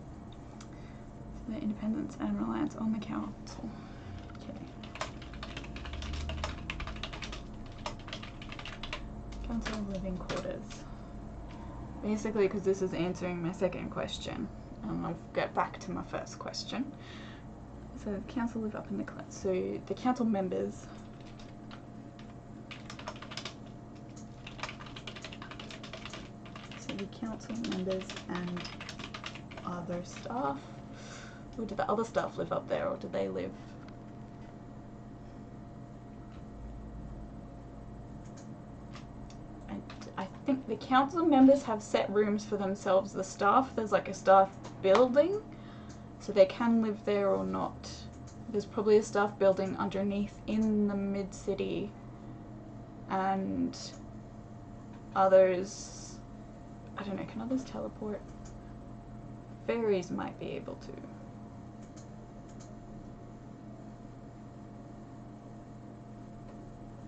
their independence and reliance on the council. Okay. Council living quarters. Basically, because this is answering my second question, and I'll get back to my first question. So the council live up in the clouds. So the council members and other staff, or do the other staff live up there, or do they live? I think the council members have set rooms for themselves. The staff, there's like a staff building, so they can live there or not. There's probably a staff building underneath in the mid-city, and others, I don't know, can others teleport? Fairies might be able to.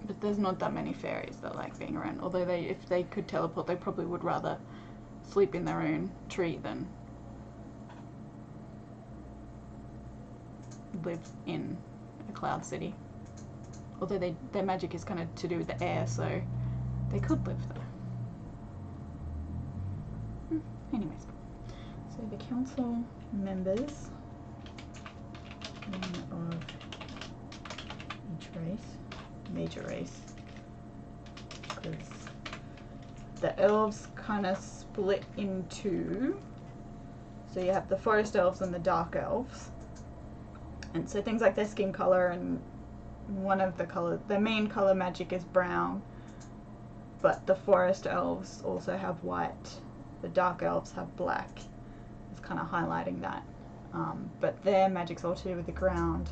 But there's not that many fairies that like being around. Although if they could teleport, they probably would rather sleep in their own tree than live in a cloud city. Although their magic is kind of to do with the air, so they could live there. Anyways, so the council members, one of each race, major race, because the elves kind of split in two. So you have the forest elves and the dark elves, and so things like their skin color, and one of the main color magic is brown, but the forest elves also have white. The dark elves have black. It's kind of highlighting that, but their magic's all to do with the ground.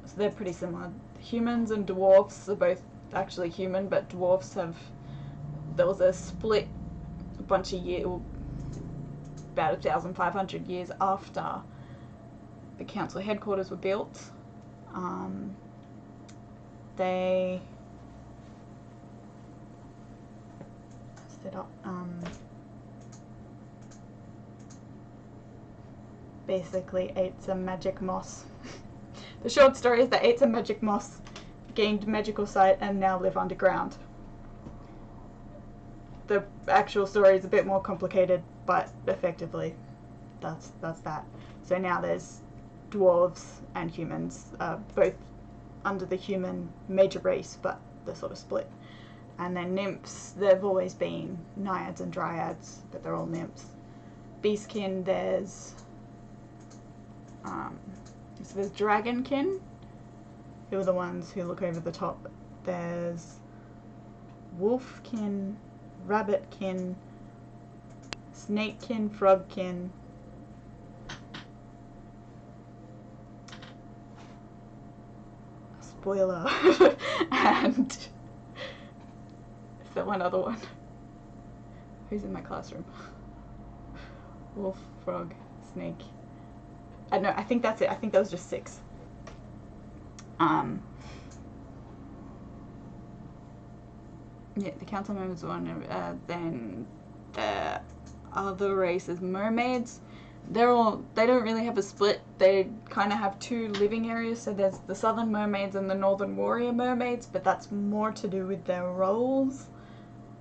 So they're pretty similar. Humans and dwarfs are both actually human, but dwarfs there was a split a bunch of years, about 1,500 years after the council headquarters were built. They set up, basically ate some magic moss. The short story is they ate some magic moss, gained magical sight, and now live underground. The actual story is a bit more complicated, but effectively that's that. So now there's dwarves and humans, both under the human major race, but they're sort of split. And then nymphs, they've always been naiads and dryads, but they're all nymphs. Beastkin, there's so there's dragonkin, who are the ones who look over the top. There's wolfkin, rabbitkin, snakekin, frogkin, spoiler, and is there one other one? Who's in my classroom? Wolf, frog, snake. No, I think that's it. I think that was just 6. Yeah, the council members one. Then the other race is mermaids. They don't really have a split. They kind of have 2 living areas. So there's the southern mermaids and the northern warrior mermaids, but that's more to do with their roles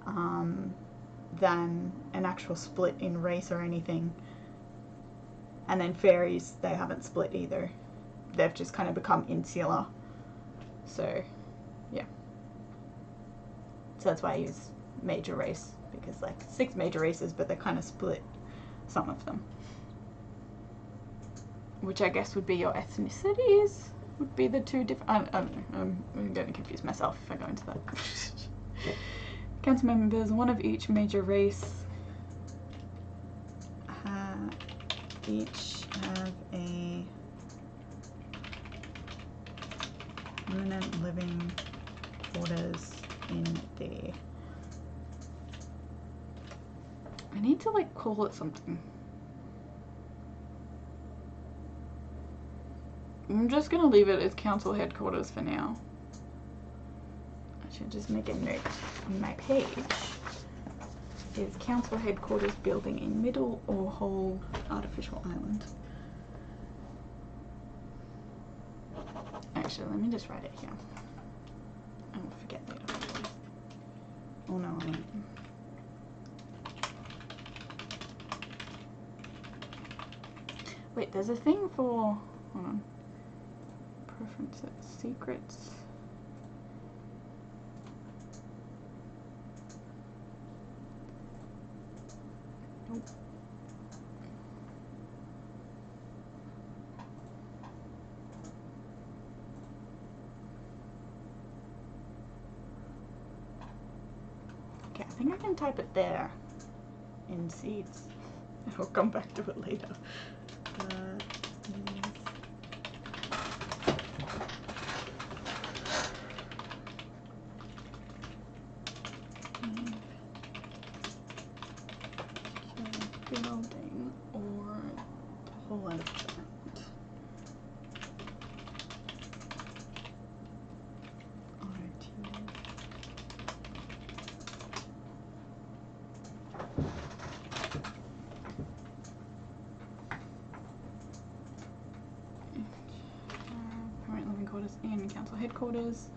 than an actual split in race or anything. And then fairies, they haven't split either. They've just kind of become insular. So, yeah. So that's why I use major race, because like 6 major races, but they're kind of split, some of them. Which I guess would be your ethnicities, would be the 2 different, I don't know, I'm going to confuse myself if I go into that. Council members, one of each major race, each have a permanent living quarters in the... I need to like call it something. I'm just gonna leave it as council headquarters for now. I should just make a note on my page. Is council headquarters building in middle or whole artificial island? Actually, let me just write it here. I will forget later. Oh no, I won't. Wait, there's a thing for, hold on, preferences, secrets. Nope. Okay, I think I can type it there in seeds. I'll come back to it later. Building or the whole other giant. Permanent living quarters and council headquarters.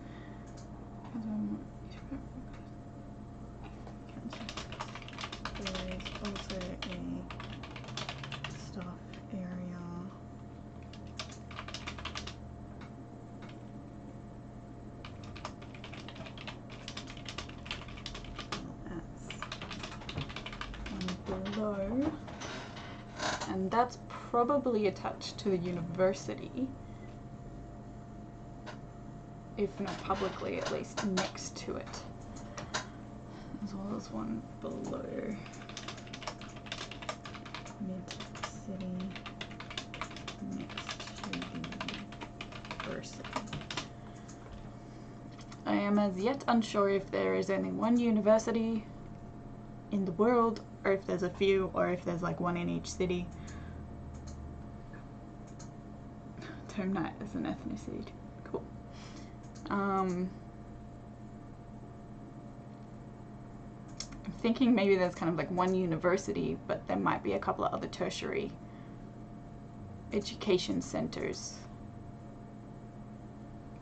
There is also a staff area. That's one below, and that's probably attached to the university, if not publicly, at least next to it, as well as one below. Mid-city next to the university. I am as yet unsure if there is only one university in the world, or if there's a few, or if there's like one in each city. Term Knight is an ethnicity. Cool. I'm thinking maybe there's kind of like one university, but there might be a couple of other tertiary education centers.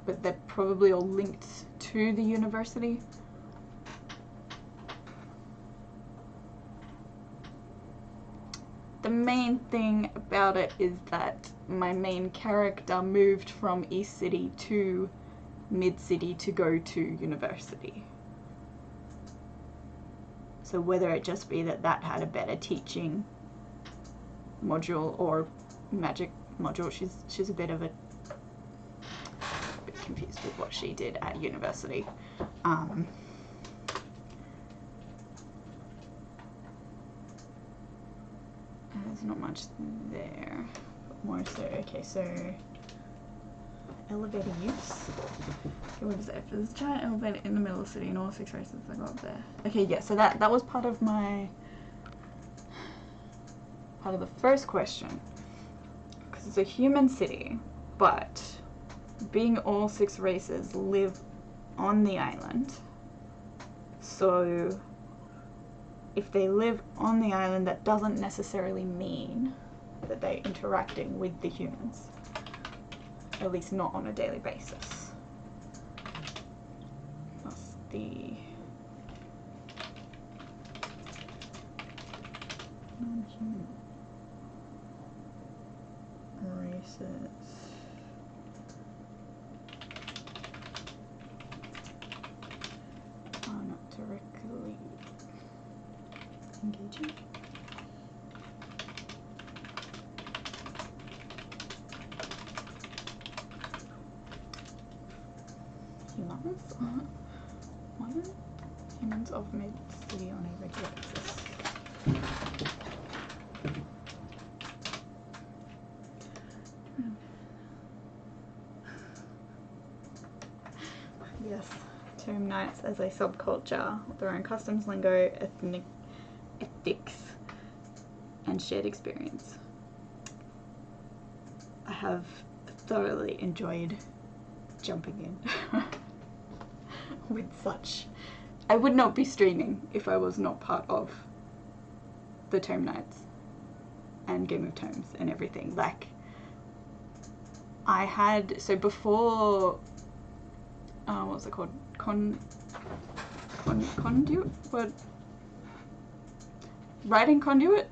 But they're probably all linked to the university. The main thing about it is that my main character moved from East City to Mid City to go to university. So whether it just be that that had a better teaching module or magic module, she's a bit confused with what she did at university. There's not much there, but more so, okay, so elevator use. Okay, what is it? If there's a giant elevator in the middle of the city and all 6 races, I go up there. Okay, yeah, so that was part of the first question. Because it's a human city, but being all 6 races live on the island. So if they live on the island, that doesn't necessarily mean that they're interacting with the humans. At least not on a daily basis. That's the non-human races. Are not directly engaging. Humans of Mid-City on a regular basis. Yes, Tomb Knights as a subculture with their own customs, lingo, ethics, and shared experience. I have thoroughly enjoyed jumping in with such. I would not be streaming if I was not part of the Tomb Knights and Game of Tomes and everything. Like, I had, so before, what was it called? Conduit? What? Writing Conduit?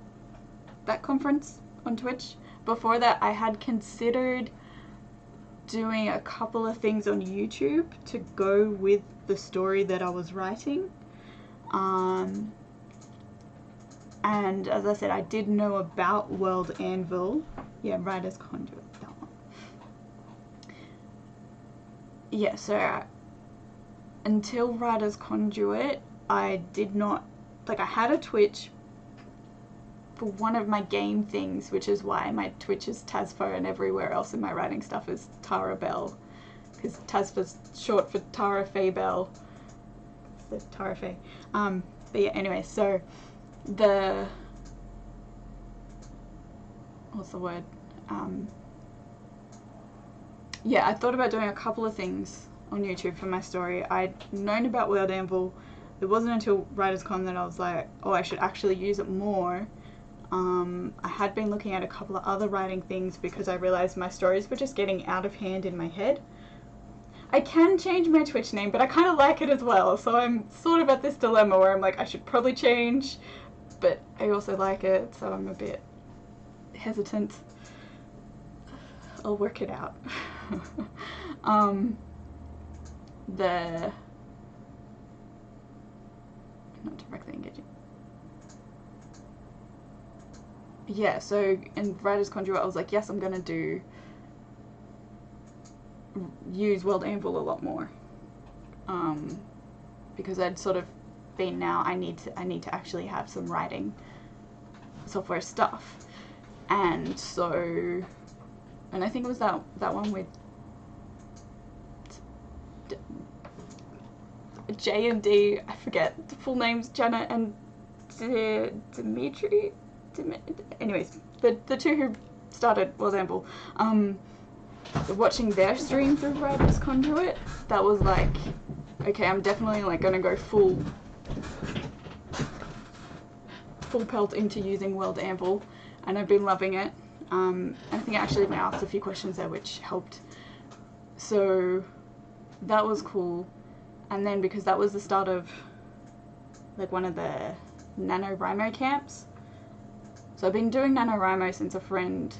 That conference on Twitch. Before that, I had considered doing a couple of things on YouTube to go with the story that I was writing. And as I said, I did know about World Anvil. Yeah, Writer's Conduit, that one. Yeah, so until Writer's Conduit, I did not, like, I had a Twitch for one of my game things, which is why my Twitch is Tasfo and everywhere else in my writing stuff is Tara Bell, because Tasfo's short for Tara Faye Bell. So Tara Faye. But yeah, anyway, so what's the word? Yeah, I thought about doing a couple of things on YouTube for my story. I'd known about World Anvil. It wasn't until Writers Con that I was like, oh, I should actually use it more. I had been looking at a couple of other writing things because I realized my stories were just getting out of hand in my head. I can change my Twitch name, but I kind of like it as well, so I'm sort of at this dilemma where I'm like, I should probably change, but I also like it, so I'm a bit hesitant. I'll work it out. Not directly engaging. Yeah, so in Writer's Conduit, I was like, yes, I'm gonna use World Anvil a lot more, because I'd sort of been now, I need to actually have some writing software stuff, and so, and I think it was that one with J and D, I forget the full names, Jenna and Dimitri. Anyways, the two who started World Anvil, watching their stream through Writer's Conduit, that was like, okay, I'm definitely like gonna go full pelt into using World Anvil, and I've been loving it. I think I actually asked a few questions there which helped, so that was cool. And then because that was the start of like one of the NaNoWriMo camps, so I've been doing NaNoWriMo since a friend,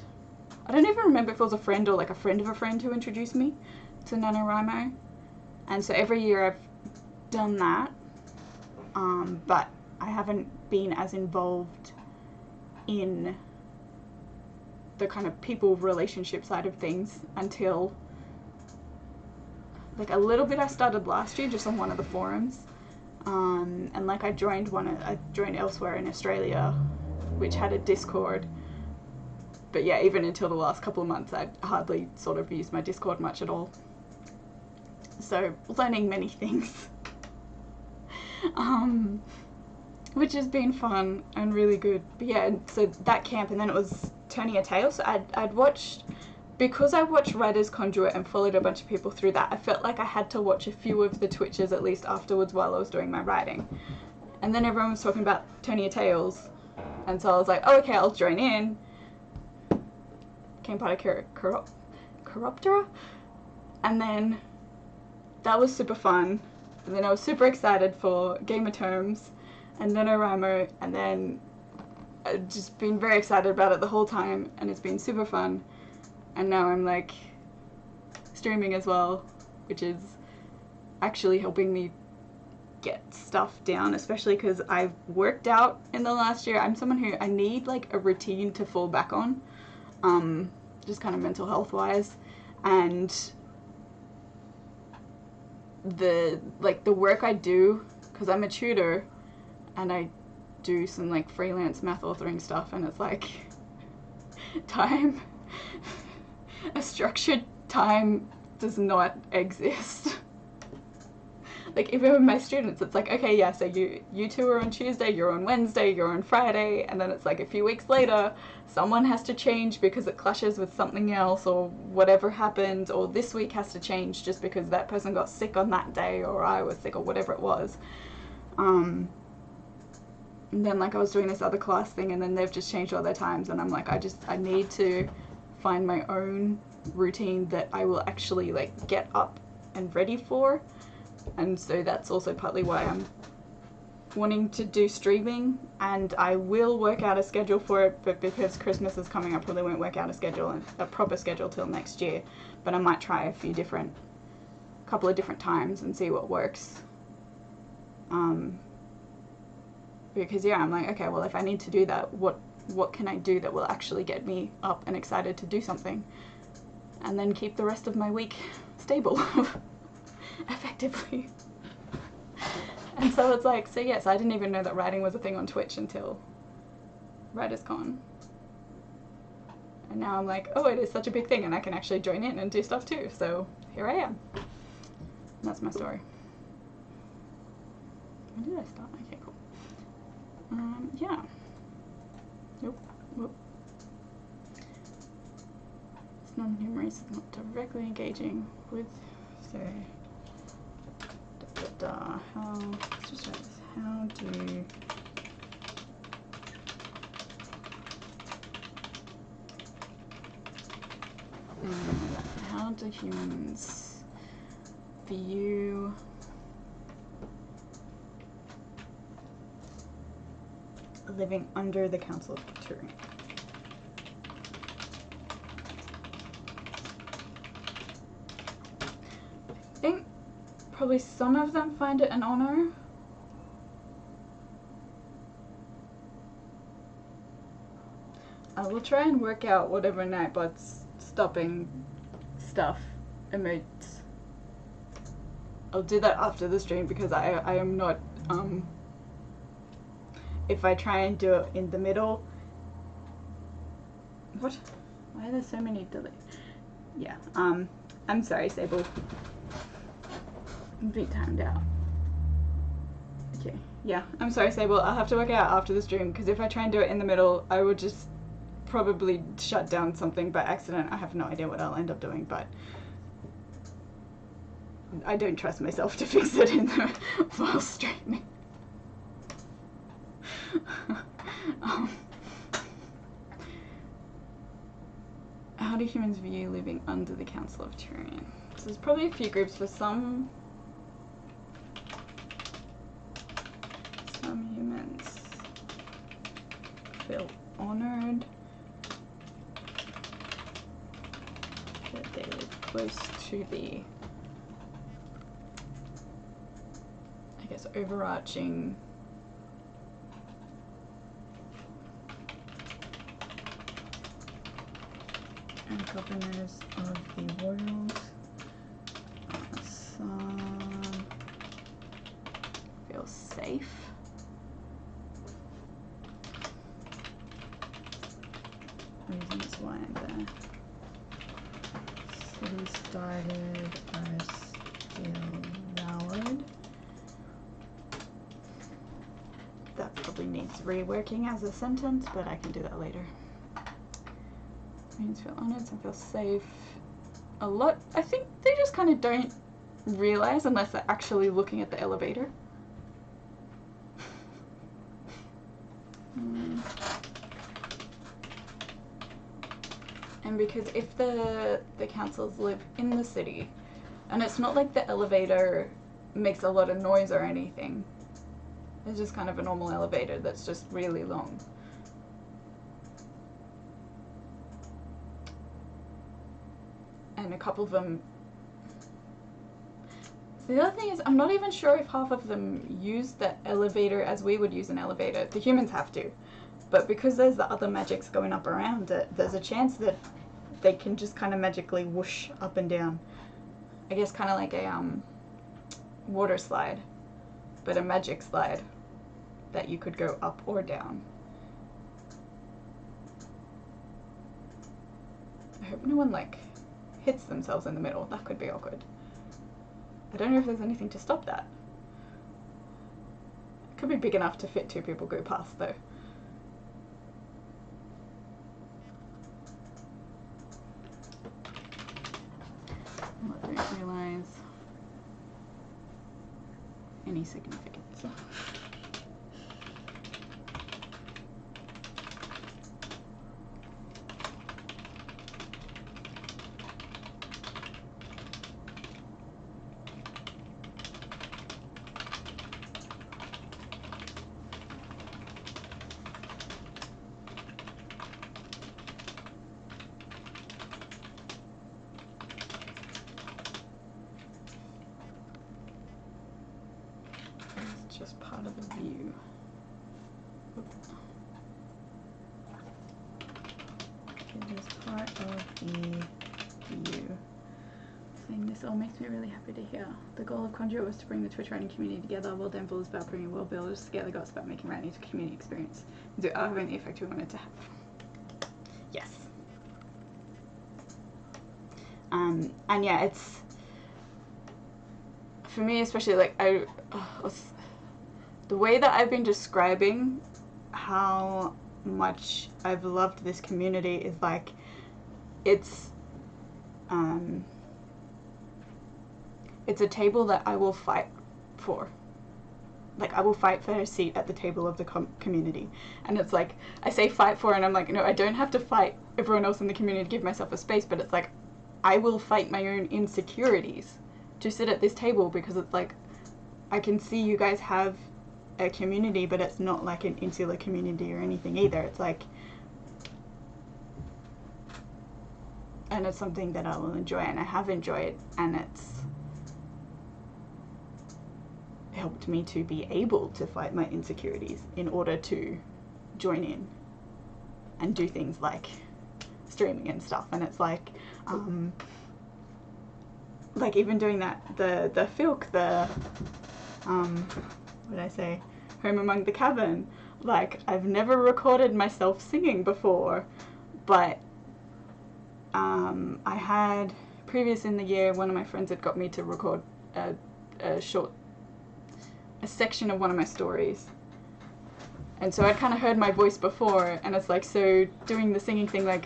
I don't even remember if it was a friend or like a friend of a friend who introduced me to NaNoWriMo. And so every year I've done that, but I haven't been as involved in the kind of people relationship side of things until like a little bit. I started last year just on one of the forums, and like I joined Elsewhere in Australia, which had a Discord, but yeah, even until the last couple of months I'd hardly sort of used my Discord much at all, so learning many things, which has been fun and really good. But yeah, so that camp, and then it was Turning a Tale, so I'd watched, because I watched Writer's Conduit and followed a bunch of people through that, I felt like I had to watch a few of the Twitches at least afterwards while I was doing my writing, and then everyone was talking about Turning a Tales. And so I was like, oh, okay, I'll join in. Became part of Chiroptera. And then that was super fun. And then I was super excited for Game of Terms and NaNoWriMo. And then I've just been very excited about it the whole time. And it's been super fun. And now I'm like streaming as well, which is actually helping me get stuff down, especially because I've worked out in the last year. I'm someone who I need like a routine to fall back on, just kind of mental health wise, and the work I do, because I'm a tutor and I do some like freelance math authoring stuff, and it's like time, a structured time does not exist. Like, even with my students, it's like, okay, yeah, so you two are on Tuesday, you're on Wednesday, you're on Friday, and then it's like a few weeks later, someone has to change because it clashes with something else, or whatever happened, or this week has to change just because that person got sick on that day, or I was sick, or whatever it was. And then, like, I was doing this other class thing, and then they've just changed all their times, and I'm like, I need to find my own routine that I will actually like get up and ready for, and so that's also partly why I'm wanting to do streaming. And I will work out a schedule for it, but because Christmas is coming, I probably won't work out a proper schedule till next year. But I might try a couple of different times and see what works. Because yeah, I'm like, okay, well, if I need to do that, what can I do that will actually get me up and excited to do something, and then keep the rest of my week stable, effectively. And so it's like, so yes, I didn't even know that writing was a thing on Twitch until WritersCon. And now I'm like, oh, it is such a big thing, and I can actually join in and do stuff too. So here I am. And that's my story. When did I start? Okay, cool. Yeah. Nope. Whoop. It's non-humorous, it's not directly engaging with, so, let's just try this. How do humans view living under the Council of Turing? I think probably some of them find it an honor. I will try and work out whatever Nightbot's stopping stuff emotes. I'll do that after the stream, because I am not, if I try and do it in the middle. What? Why are there so many delete? Yeah, I'm sorry, Sable. I'm being timed out. Okay, yeah, I'm sorry, Sable. I'll have to work it out after the stream, because if I try and do it in the middle, I would just probably shut down something by accident. I have no idea what I'll end up doing, but I don't trust myself to fix it in the while streaming. How do humans view living under the Council of Turing? So there's probably a few groups. For some humans feel honored that they live close to the, I guess, overarching and governors of the world. Some feel safe. Reasons why the city started are still valid. That probably needs reworking as a sentence, but I can do that later. Humans feel honored, some feel safe. A lot, I think they just kind of don't realize unless they're actually looking at the elevator. And because if the councils live in the city, and it's not like the elevator makes a lot of noise or anything, it's just kind of a normal elevator that's just really long. And a couple of them, so the other thing is, I'm not even sure if half of them use the elevator as we would use an elevator. The humans have to, but because there's the other magics going up around it, there's a chance that they can just kind of magically whoosh up and down. I guess kind of like a water slide, but a magic slide that you could go up or down. I hope no one like hits themselves in the middle. That could be awkward. I don't know if there's anything to stop that. It could be big enough to fit 2 people go past though. I don't realize any significance. part of the view. It is part of the view. Saying this all makes me really happy to hear. The goal of Conduit was to bring the Twitch writing community together. World Dental is about bringing world builders together. God's about making writing a community experience. Do having the effect we wanted to have. Yes. And yeah, it's for me especially, like the way that I've been describing how much I've loved this community is like it's a table that I will fight for. Like, I will fight for a seat at the table of the community. And it's like, I say fight for, and I'm like, no, I don't have to fight everyone else in the community to give myself a space, but it's like, I will fight my own insecurities to sit at this table, because it's like, I can see you guys have a community, but it's not like an insular community or anything either. It's like, and it's something that I will enjoy, and I have enjoyed, and it's helped me to be able to fight my insecurities in order to join in and do things like streaming and stuff. And it's like even doing that, the filk, what did I say, Home Among the Cavern, like, I've never recorded myself singing before, but I had previous in the year, one of my friends had got me to record a section of one of my stories, and so I'd kind of heard my voice before, and it's like, so doing the singing thing, like,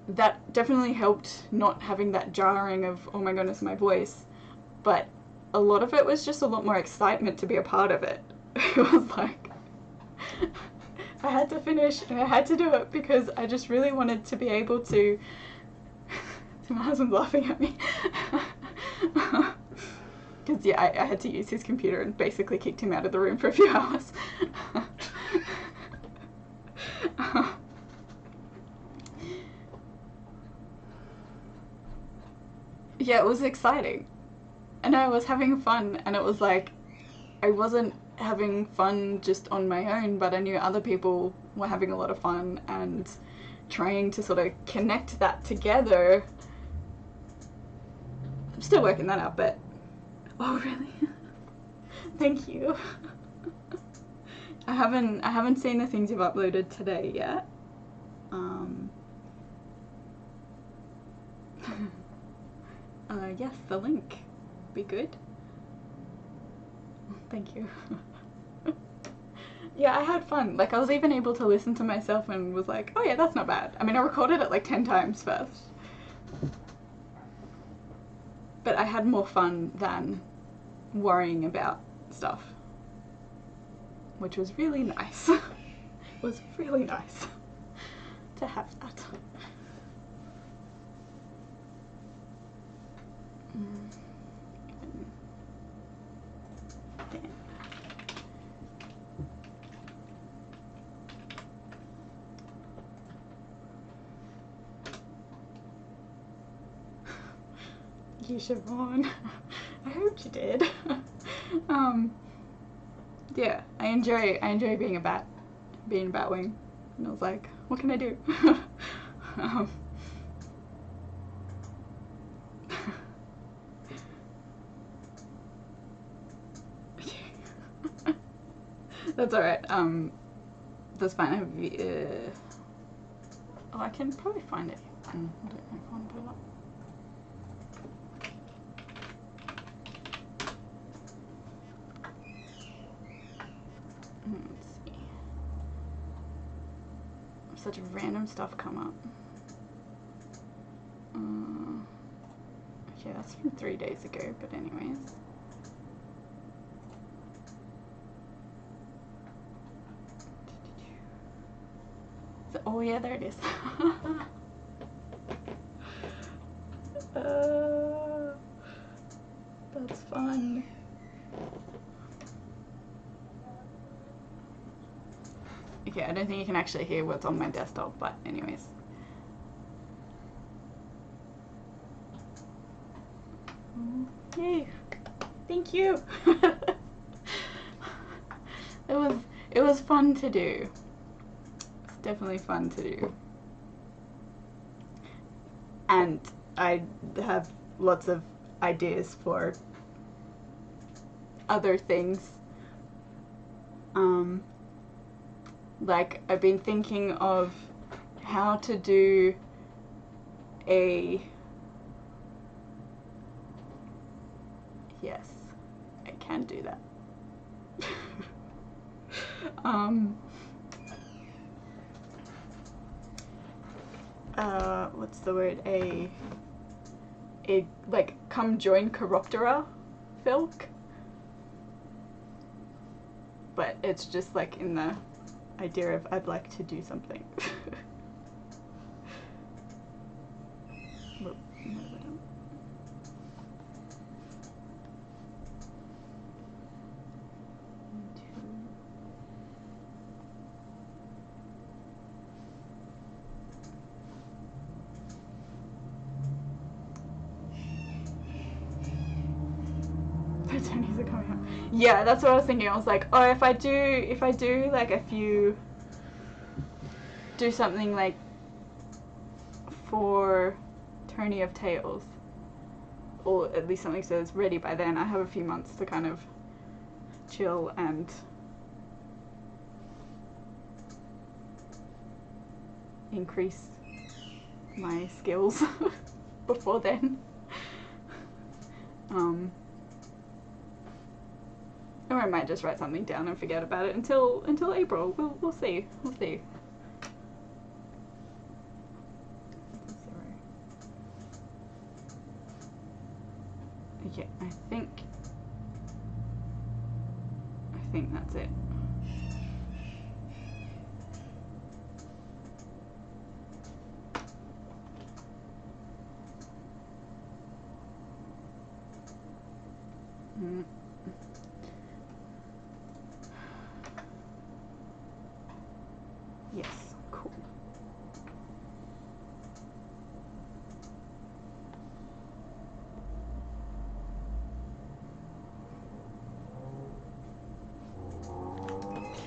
that definitely helped not having that jarring of, oh my goodness, my voice, but a lot of it was just a lot more excitement to be a part of it. It was like, I had to finish and I had to do it because I just really wanted to be able to. My husband's laughing at me. Because yeah, I had to use his computer and basically kicked him out of the room for a few hours. Yeah, it was exciting. And I was having fun, and it was like, I wasn't having fun just on my own, but I knew other people were having a lot of fun, and trying to sort of connect that together. I'm still working that out, but oh really? Thank you. I haven't seen the things you've uploaded today yet. Yes, the link be good. Thank you. Yeah, I had fun. Like, I was even able to listen to myself and was like, oh yeah, that's not bad. I mean, I recorded it like 10 times first, but I had more fun than worrying about stuff, which was really nice. It was really nice to have that. You, Siobhan. I hope you did. Yeah, I enjoy being a batwing, and I was like, what can I do? That's alright. That's fine. Oh, I can probably find it. I don't know if I want to put it up. Let's see. Such random stuff come up. Okay, that's from 3 days ago, but anyways. So, oh yeah, there it is. That's fun. Okay, I don't think you can actually hear what's on my desktop, but anyways. Yay! Thank you. It was fun to do. It's definitely fun to do. And I have lots of ideas for other things. Like I've been thinking of how to do a... Yes, I can do that. What's the word? A like come join Chiroptera filk, but it's just like in the idea of I'd like to do something. Whoop, no, I don't. Tony's are coming out. Yeah, that's what I was thinking. I was like, oh, if I do like a few, do something like for Tony of Tales, or at least something so it's ready by then. I have a few months to kind of chill and increase my skills before then. Or I might just write something down and forget about it until April. We'll see. We'll see. Okay, I think that's it. Yes, cool.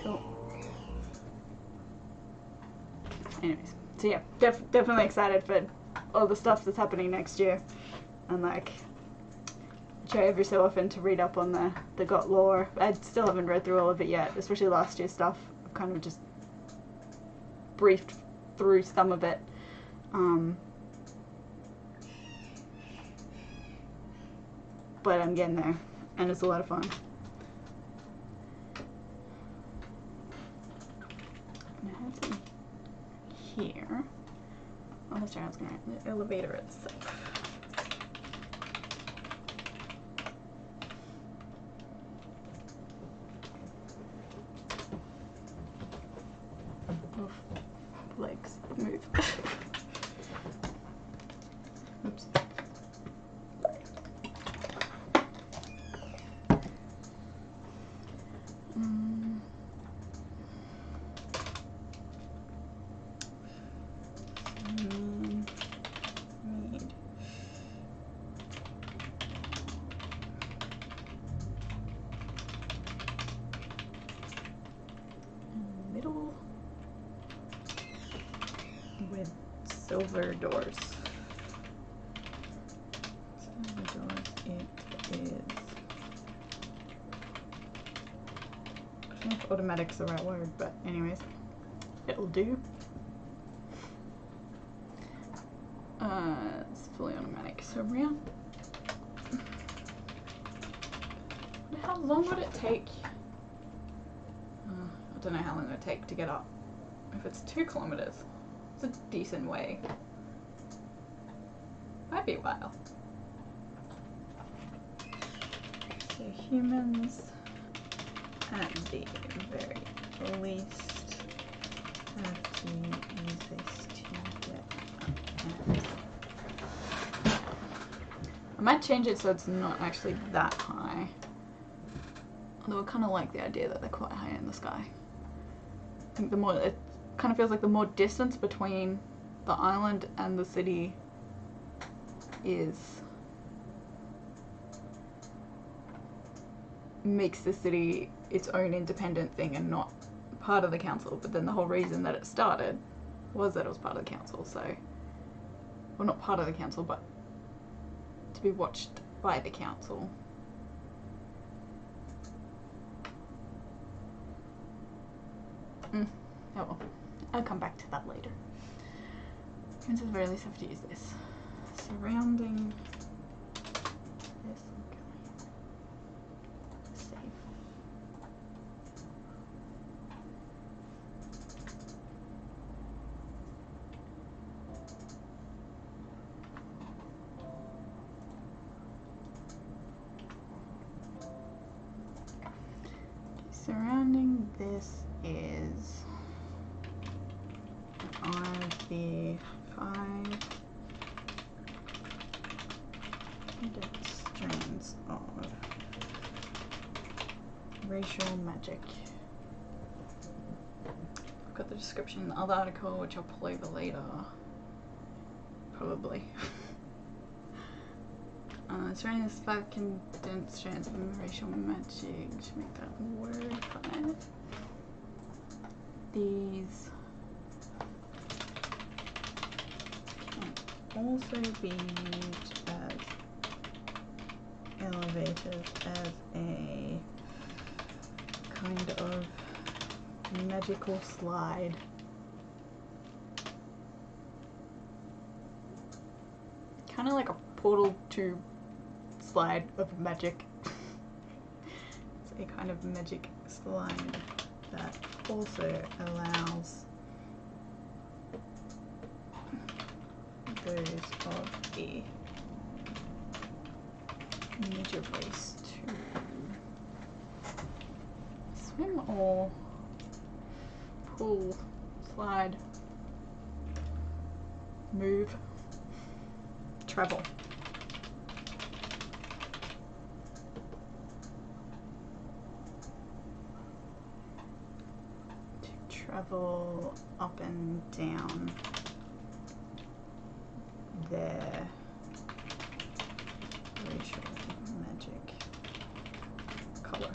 Cool. Anyways, so yeah, definitely excited for all the stuff that's happening next year, and like try every so often to read up on the GOT lore. I still haven't read through all of it yet, especially last year's stuff. I've kind of just briefed through some of it. But I'm getting there, and it's a lot of fun. I have some here. Oh, that's right, I was gonna write the elevator itself. Oof. Legs move. Oops. Middle with silver doors. Silver doors it is. I don't know if automatic's the right word, but anyways, it'll do. It's fully automatic. So round. How long would it take? I don't know how long it would take to get up. If it's 2 kilometers, it's a decent way. Might be a while. So humans, at the very least, have to use this to get up. I might change it so it's not actually that high. Although I kind of like the idea that they're quite high in the sky. I think the more, it kind of feels like the more distance between the island and the city is makes the city its own independent thing and not part of the council. But then the whole reason that it started was that it was part of the council, so... Well, not part of the council, but to be watched by the council. Oh well, I'll come back to that later. Princess Rayleigh's have to use this. Surrounding this, okay. Save. Surrounding this is on the 5 strands of racial magic. I've got the description in the other article, which I'll pull over later. Probably. Surrounding this 5 condensed strands of racial magic. Should make that word 5. These can also be used as elevators, as a kind of magical slide. Kind of like a portal tube slide of magic. It's a kind of magic slide that also allows those of the major race to swim or pull, slide, move, travel. Travel up and down their racial magic color.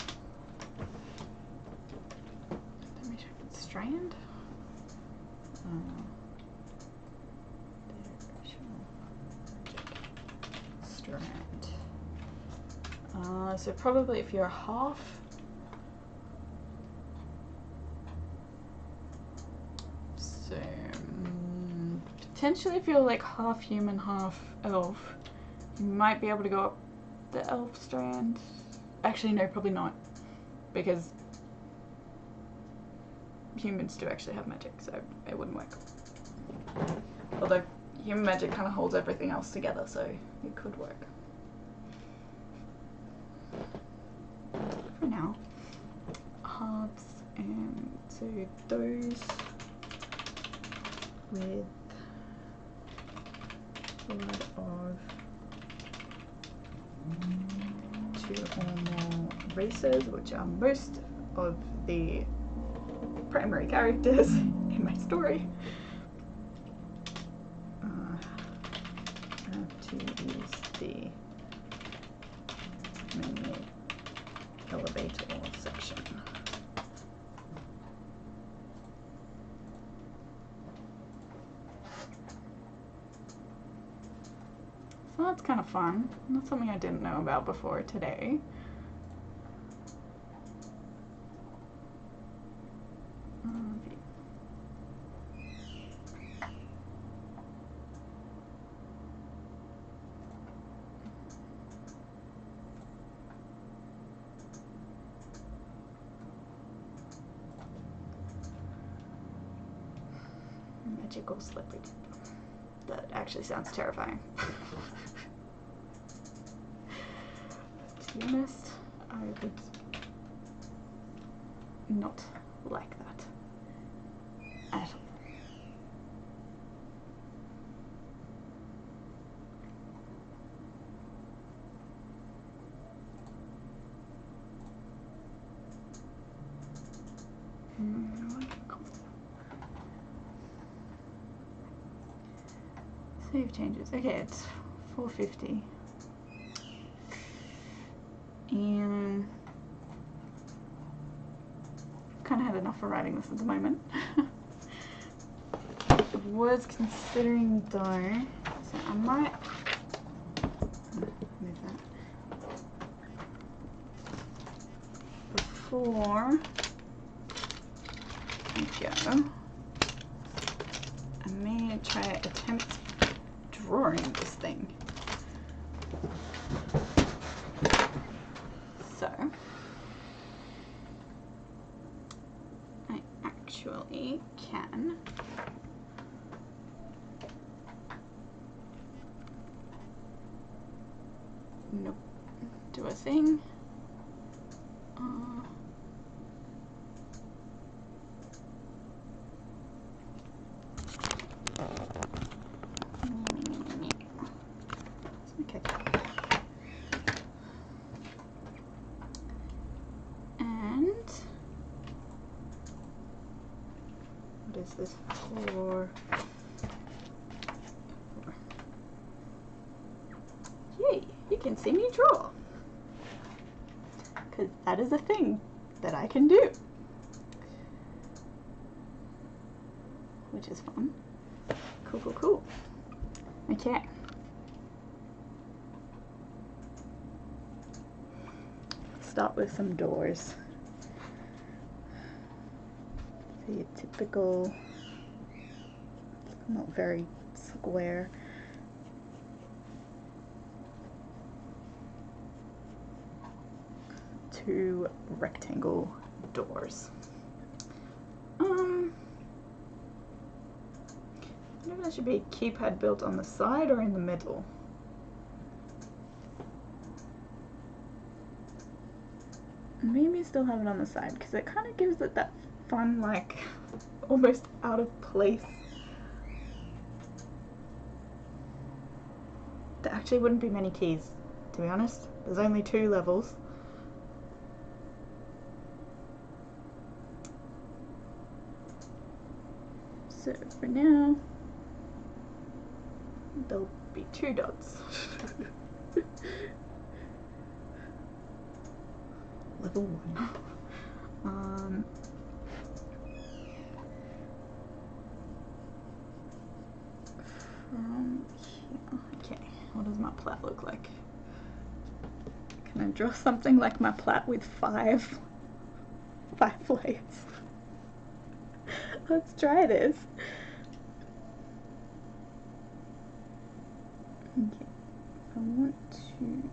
Let me check the strand. Their racial magic strand. So probably if you're half. Potentially if you're like half human, half elf, you might be able to go up the elf strand. Actually no, probably not, because humans do actually have magic, so it wouldn't work. Although human magic kind of holds everything else together, so it could work. For now, halves, and so those with blood of 2 or more races, which are most of the primary characters in my story, have to use the menu elevator section. So that's kind of fun. That's something I didn't know about before today. Magical slippery. That actually sounds terrifying. To be honest, I would not like that at all. Save changes. Okay, it's 450. And kind of had enough for writing this at the moment. I was considering though, so I might move that before I go. I may try to attempt drawing this thing. So I actually can do a thing. Okay. And what is this for? Yay, you can see me draw. Because that is a thing that I can do. Which is fun. Cool, cool, cool. Okay. Start with some doors. So your typical, not very square. Two rectangle doors. I don't know if there should be a keypad built on the side or in the middle. Maybe still have it on the side because it kind of gives it that fun, like, almost out of place. There actually wouldn't be many keys, to be honest. There's only 2 levels. So for now, there'll be 2 dots. Level 1. From here. Okay, what does my plat look like? Can I draw something like my plat with 5 layers? Let's try this. Okay, I want to.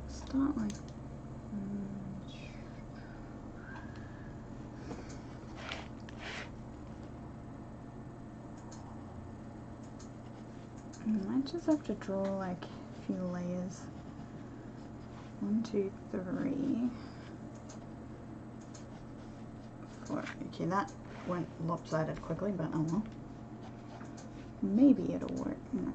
Start like I might just have to draw like a few layers. 1, 2, 3, 4. Okay, that went lopsided quickly, but oh well. Maybe it'll work. No.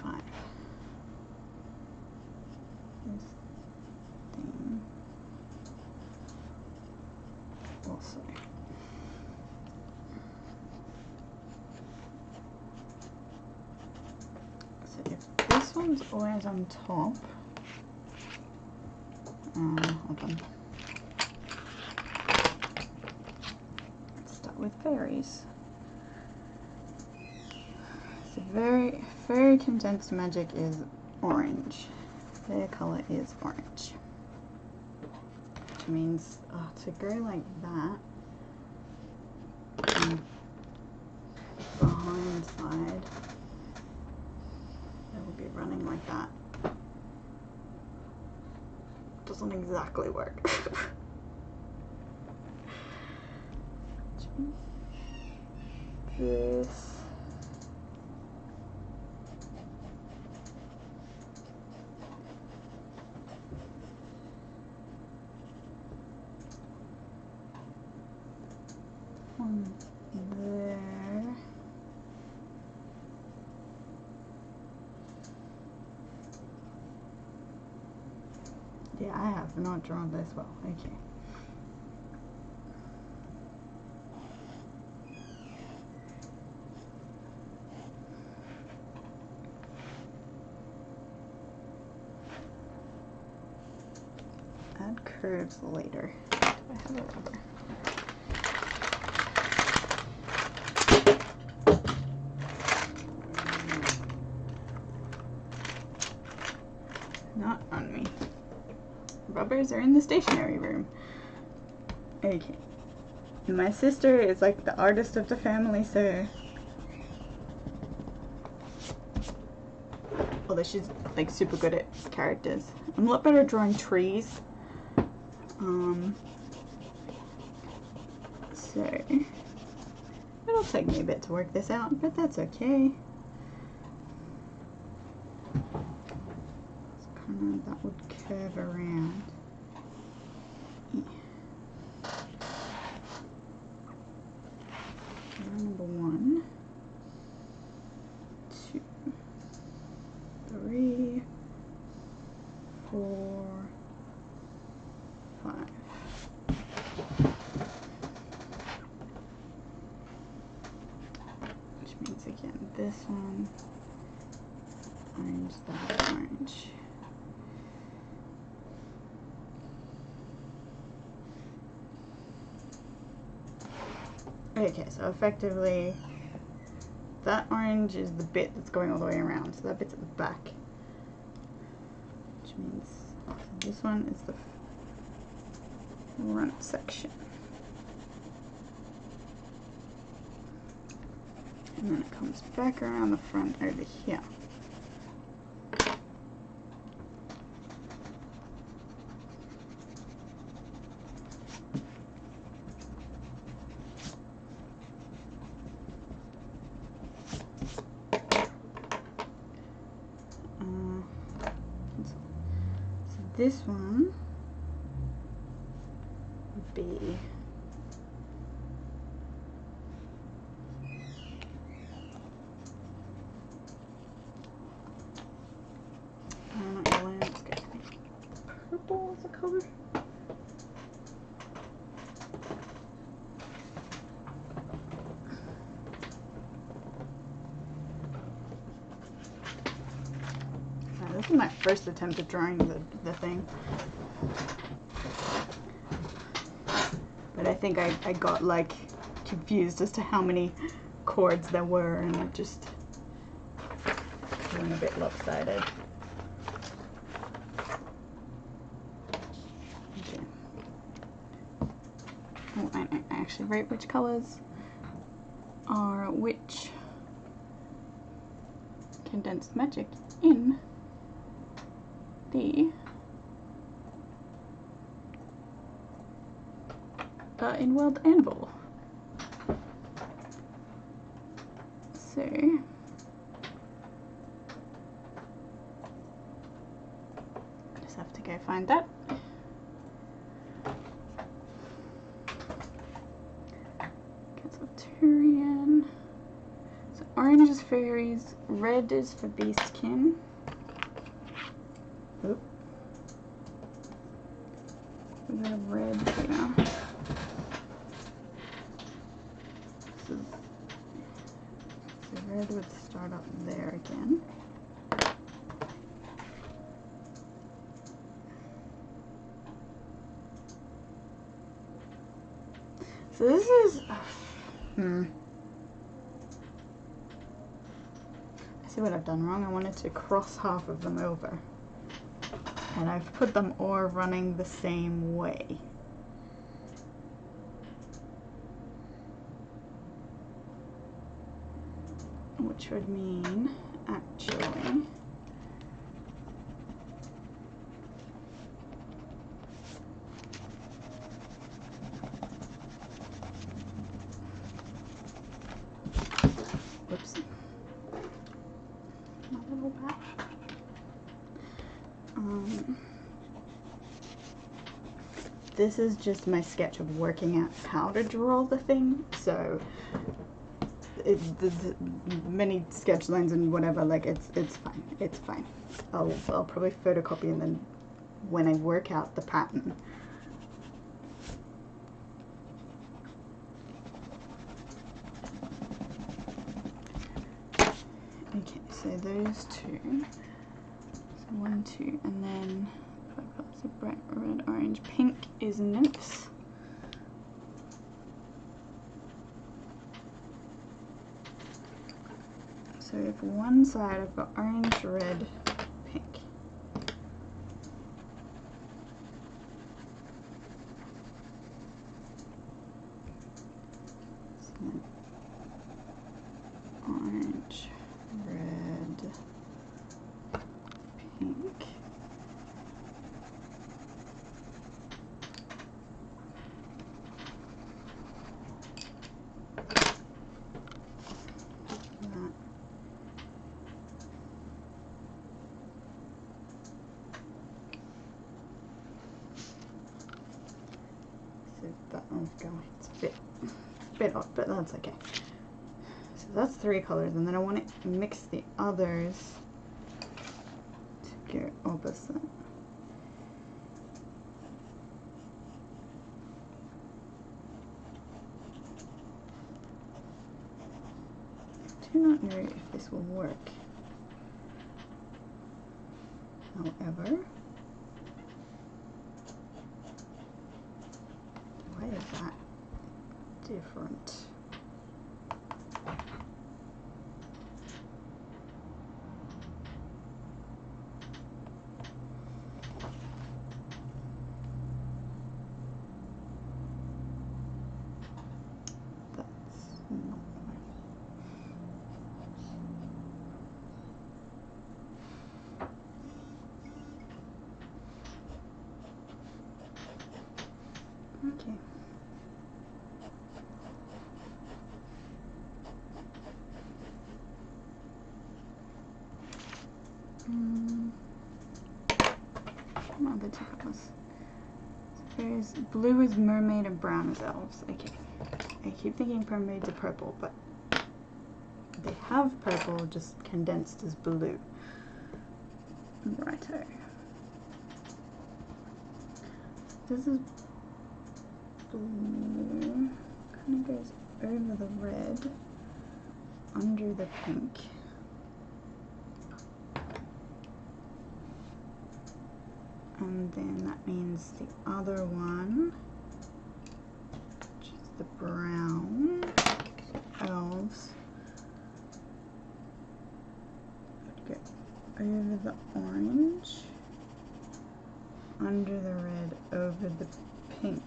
5. This thing also. So if this one's always on top, hold on. Let's start with fairies. So very condensed magic is orange. Their color is orange. Which means to go like that, behind side, they will be running like that. Doesn't exactly work. this. One there. Yeah, I have not drawn this well. Okay. Add curves later. Do I have a rubber? Not on me. Rubbers are in the stationery room. Okay. My sister is like the artist of the family, so although she's like super good at characters. I'm a lot better at drawing trees. So it'll take me a bit to work this out, but that's okay. So kind of that would curve around. Number 1, 2, 3, 4, 5. Which means again this one, orange, that orange. Okay, so effectively that orange is the bit that's going all the way around, so that bit's at the back. Which means this one is the front section. And then it comes back around the front over here. This one would be not yellow, let's go purple as a color. This is my first attempt at drawing the thing. But I think I got like confused as to how many chords there were, and I just went a bit lopsided. Okay. Oh, I actually write which colors are which condensed magic in the in World Anvil. So I just have to go find that. Turian. So orange is fairies, red is for beastkin. Oop. We got a red here. So red would start up there again. So this is I see what I've done wrong. I wanted to cross half of them over, and I've put them all running the same way. Which would mean, actually, this is just my sketch of working out how to draw the thing. So there's many sketch lines and whatever. Like it's fine. It's fine. I'll probably photocopy and then when I work out the pattern. Okay, so those two. So 1, 2, and then 5 colors of bright red, orange, pink is nymphs. So if one side I've got orange, red, pink. So then orange, red, pink. That one's going. It's a bit odd, but that's okay. So that's 3 colors, and then I want to mix the others to go opposite. I do not know if this will work. However, why is that different? That's not okay. Come on, the two colors. So there's blue is mermaid and brown is elves. Okay. I keep thinking mermaids are purple, but they have purple just condensed as blue. Righto. This is blue. Kind of goes over the red, under the pink. And then that means the other one, which is the brown, elves, would go over the orange, under the red, over the pink.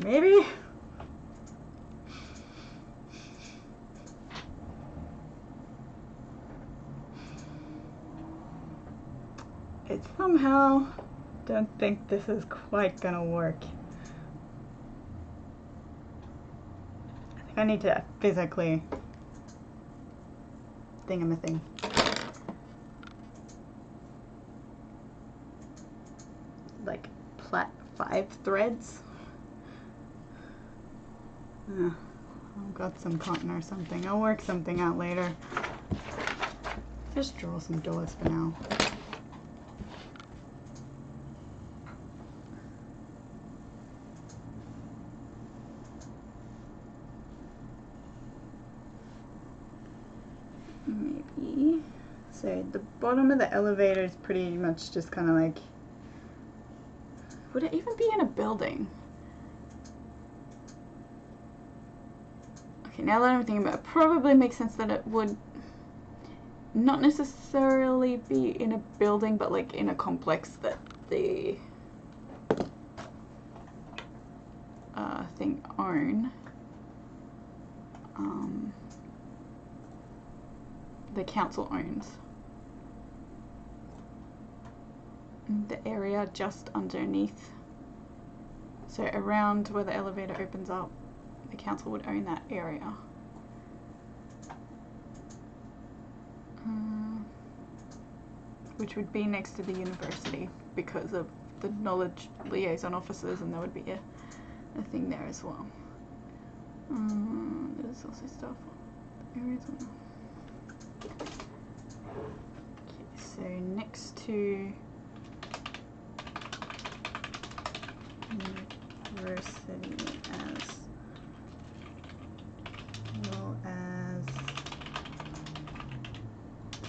Maybe? It somehow don't think this is quite gonna work. I think I need to physically thingamathing. Like plait 5 threads. I've got some cotton or something. I'll work something out later. Just draw some doors for now. Maybe. So the bottom of the elevator is pretty much just kind of like, would it even be in a building? Okay, now that I'm thinking about it, probably makes sense that it would not necessarily be in a building, but like in a complex that the thing own. The council owns the area just underneath, so around where the elevator opens up, the council would own that area. Which would be next to the university because of the knowledge liaison officers, and there would be a thing there as well. There's also stuff areas on okay, so next to university as well as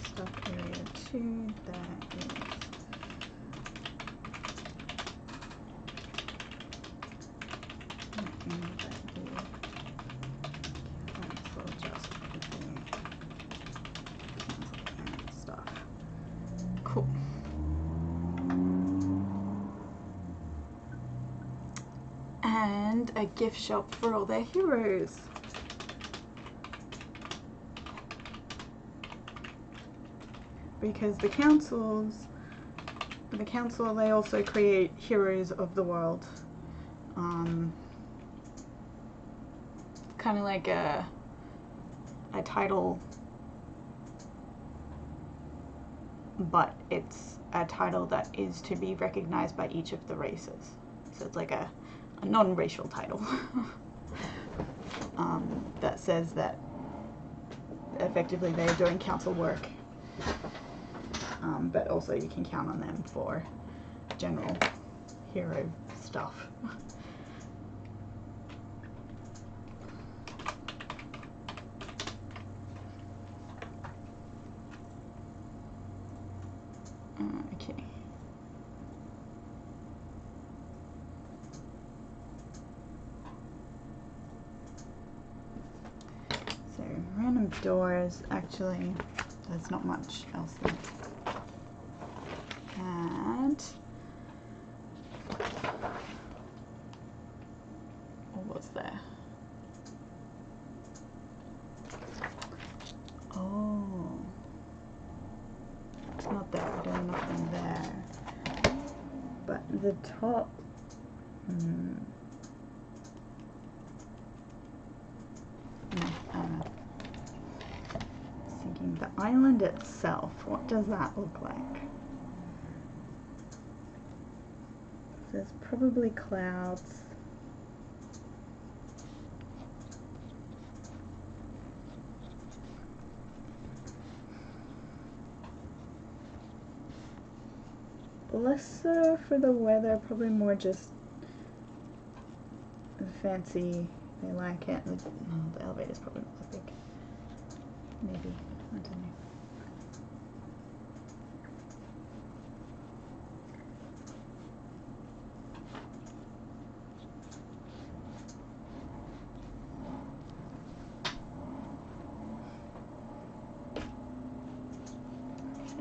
stock area 2, that is cool. And a gift shop for all their heroes. Because the council, they also create heroes of the world. Kind of like a title, but it's a title that is to be recognized by each of the races. So it's like a non-racial title that says that effectively they're doing council work, but also you can count on them for general hero stuff. Okay. So random doors, actually, there's not much else in it. And what's there? Oh, it's not there. There's nothing there. But the top. No, I don't know. Thinking the island itself. What does that look like? There's probably clouds. Less so for the weather, probably more just fancy. They like it. The elevator's probably not that big. Maybe. I don't know.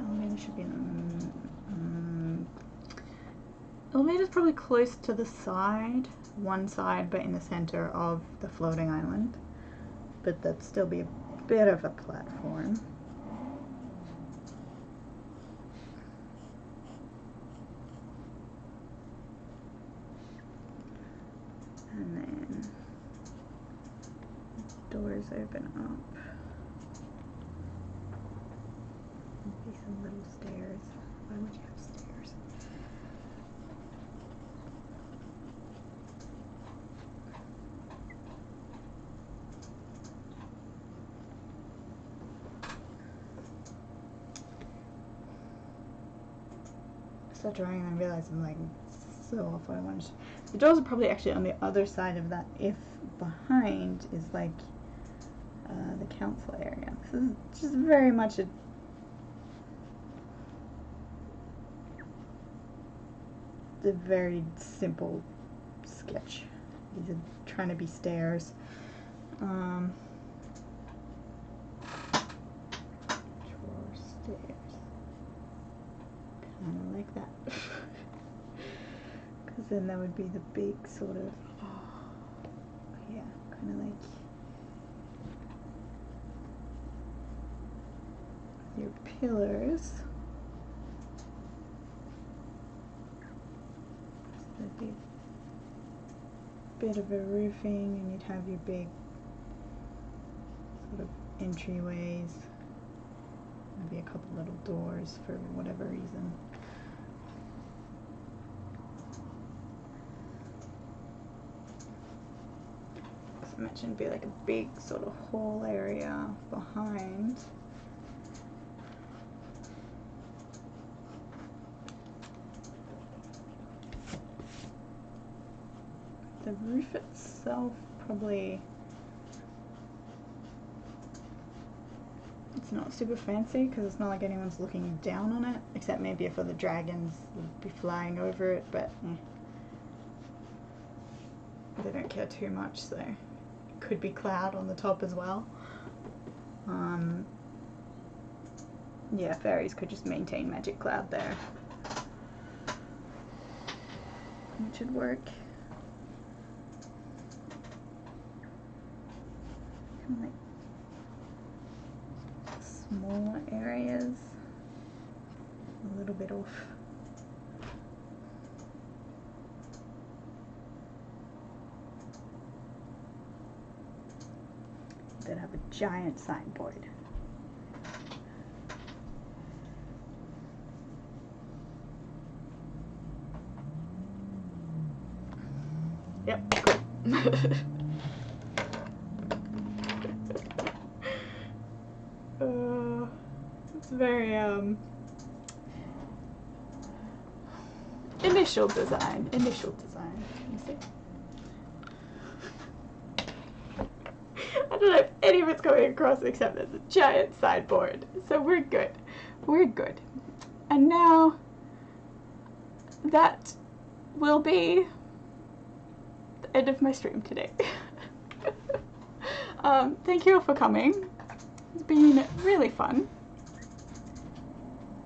Elevator should be in the elevator's probably close to the side, one side, but in the center of the floating island. But that'd still be a bit of a platform. And then doors open up. Maybe some little stairs. Why would you have stairs? I started drawing and I realized I'm like so off what I wanted. The doors are probably actually on the other side of that, if behind is like the council area. This is just very much a very simple sketch. These are trying to be stairs. Drawer stairs. Kind of like that. Because then that would be the big sort of, yeah, kind of like your pillars. There'd be a bit of a roofing, and you'd have your big sort of entryways. Maybe a couple little doors for whatever reason. imagine be like a big sort of hall area behind. The roof itself probably, it's not super fancy because it's not like anyone's looking down on it, except maybe if the dragons would be flying over it, but they don't care too much, so it could be cloud on the top as well. Yeah, fairies could just maintain magic cloud there, which would work. Like small areas, a little bit off. That have a giant signboard. Yep, cool. It's very initial design. You see? I don't know if any of it's coming across except there's a giant sideboard. So we're good. We're good. And now that will be the end of my stream today. Thank you all for coming. It's been really fun.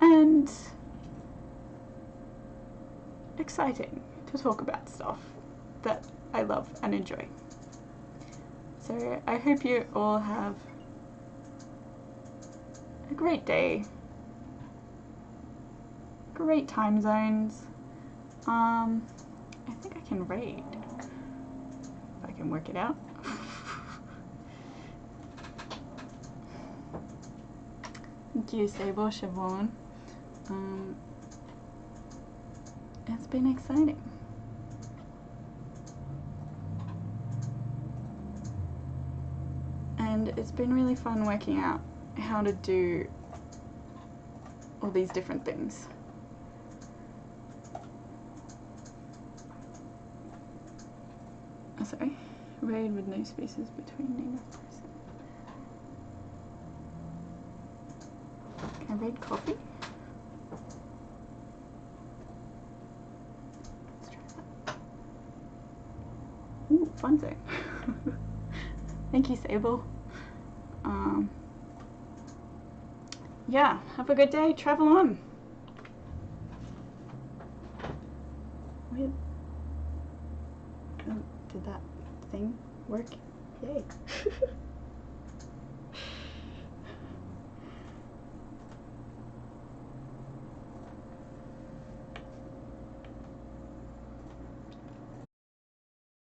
And exciting to talk about stuff that I love and enjoy. So I hope you all have a great day, great time zones. I think I can raid, if I can work it out. Thank you, Sable, Siobhan. It's been exciting. And it's been really fun working out how to do all these different things. Oh, sorry. Raid with no spaces between name and person. Can I raid coffee? Let's try that. Ooh, fun zone. Thank you, Sable. Yeah, have a good day. Travel on. Wait. Oh, did that thing work? Yay.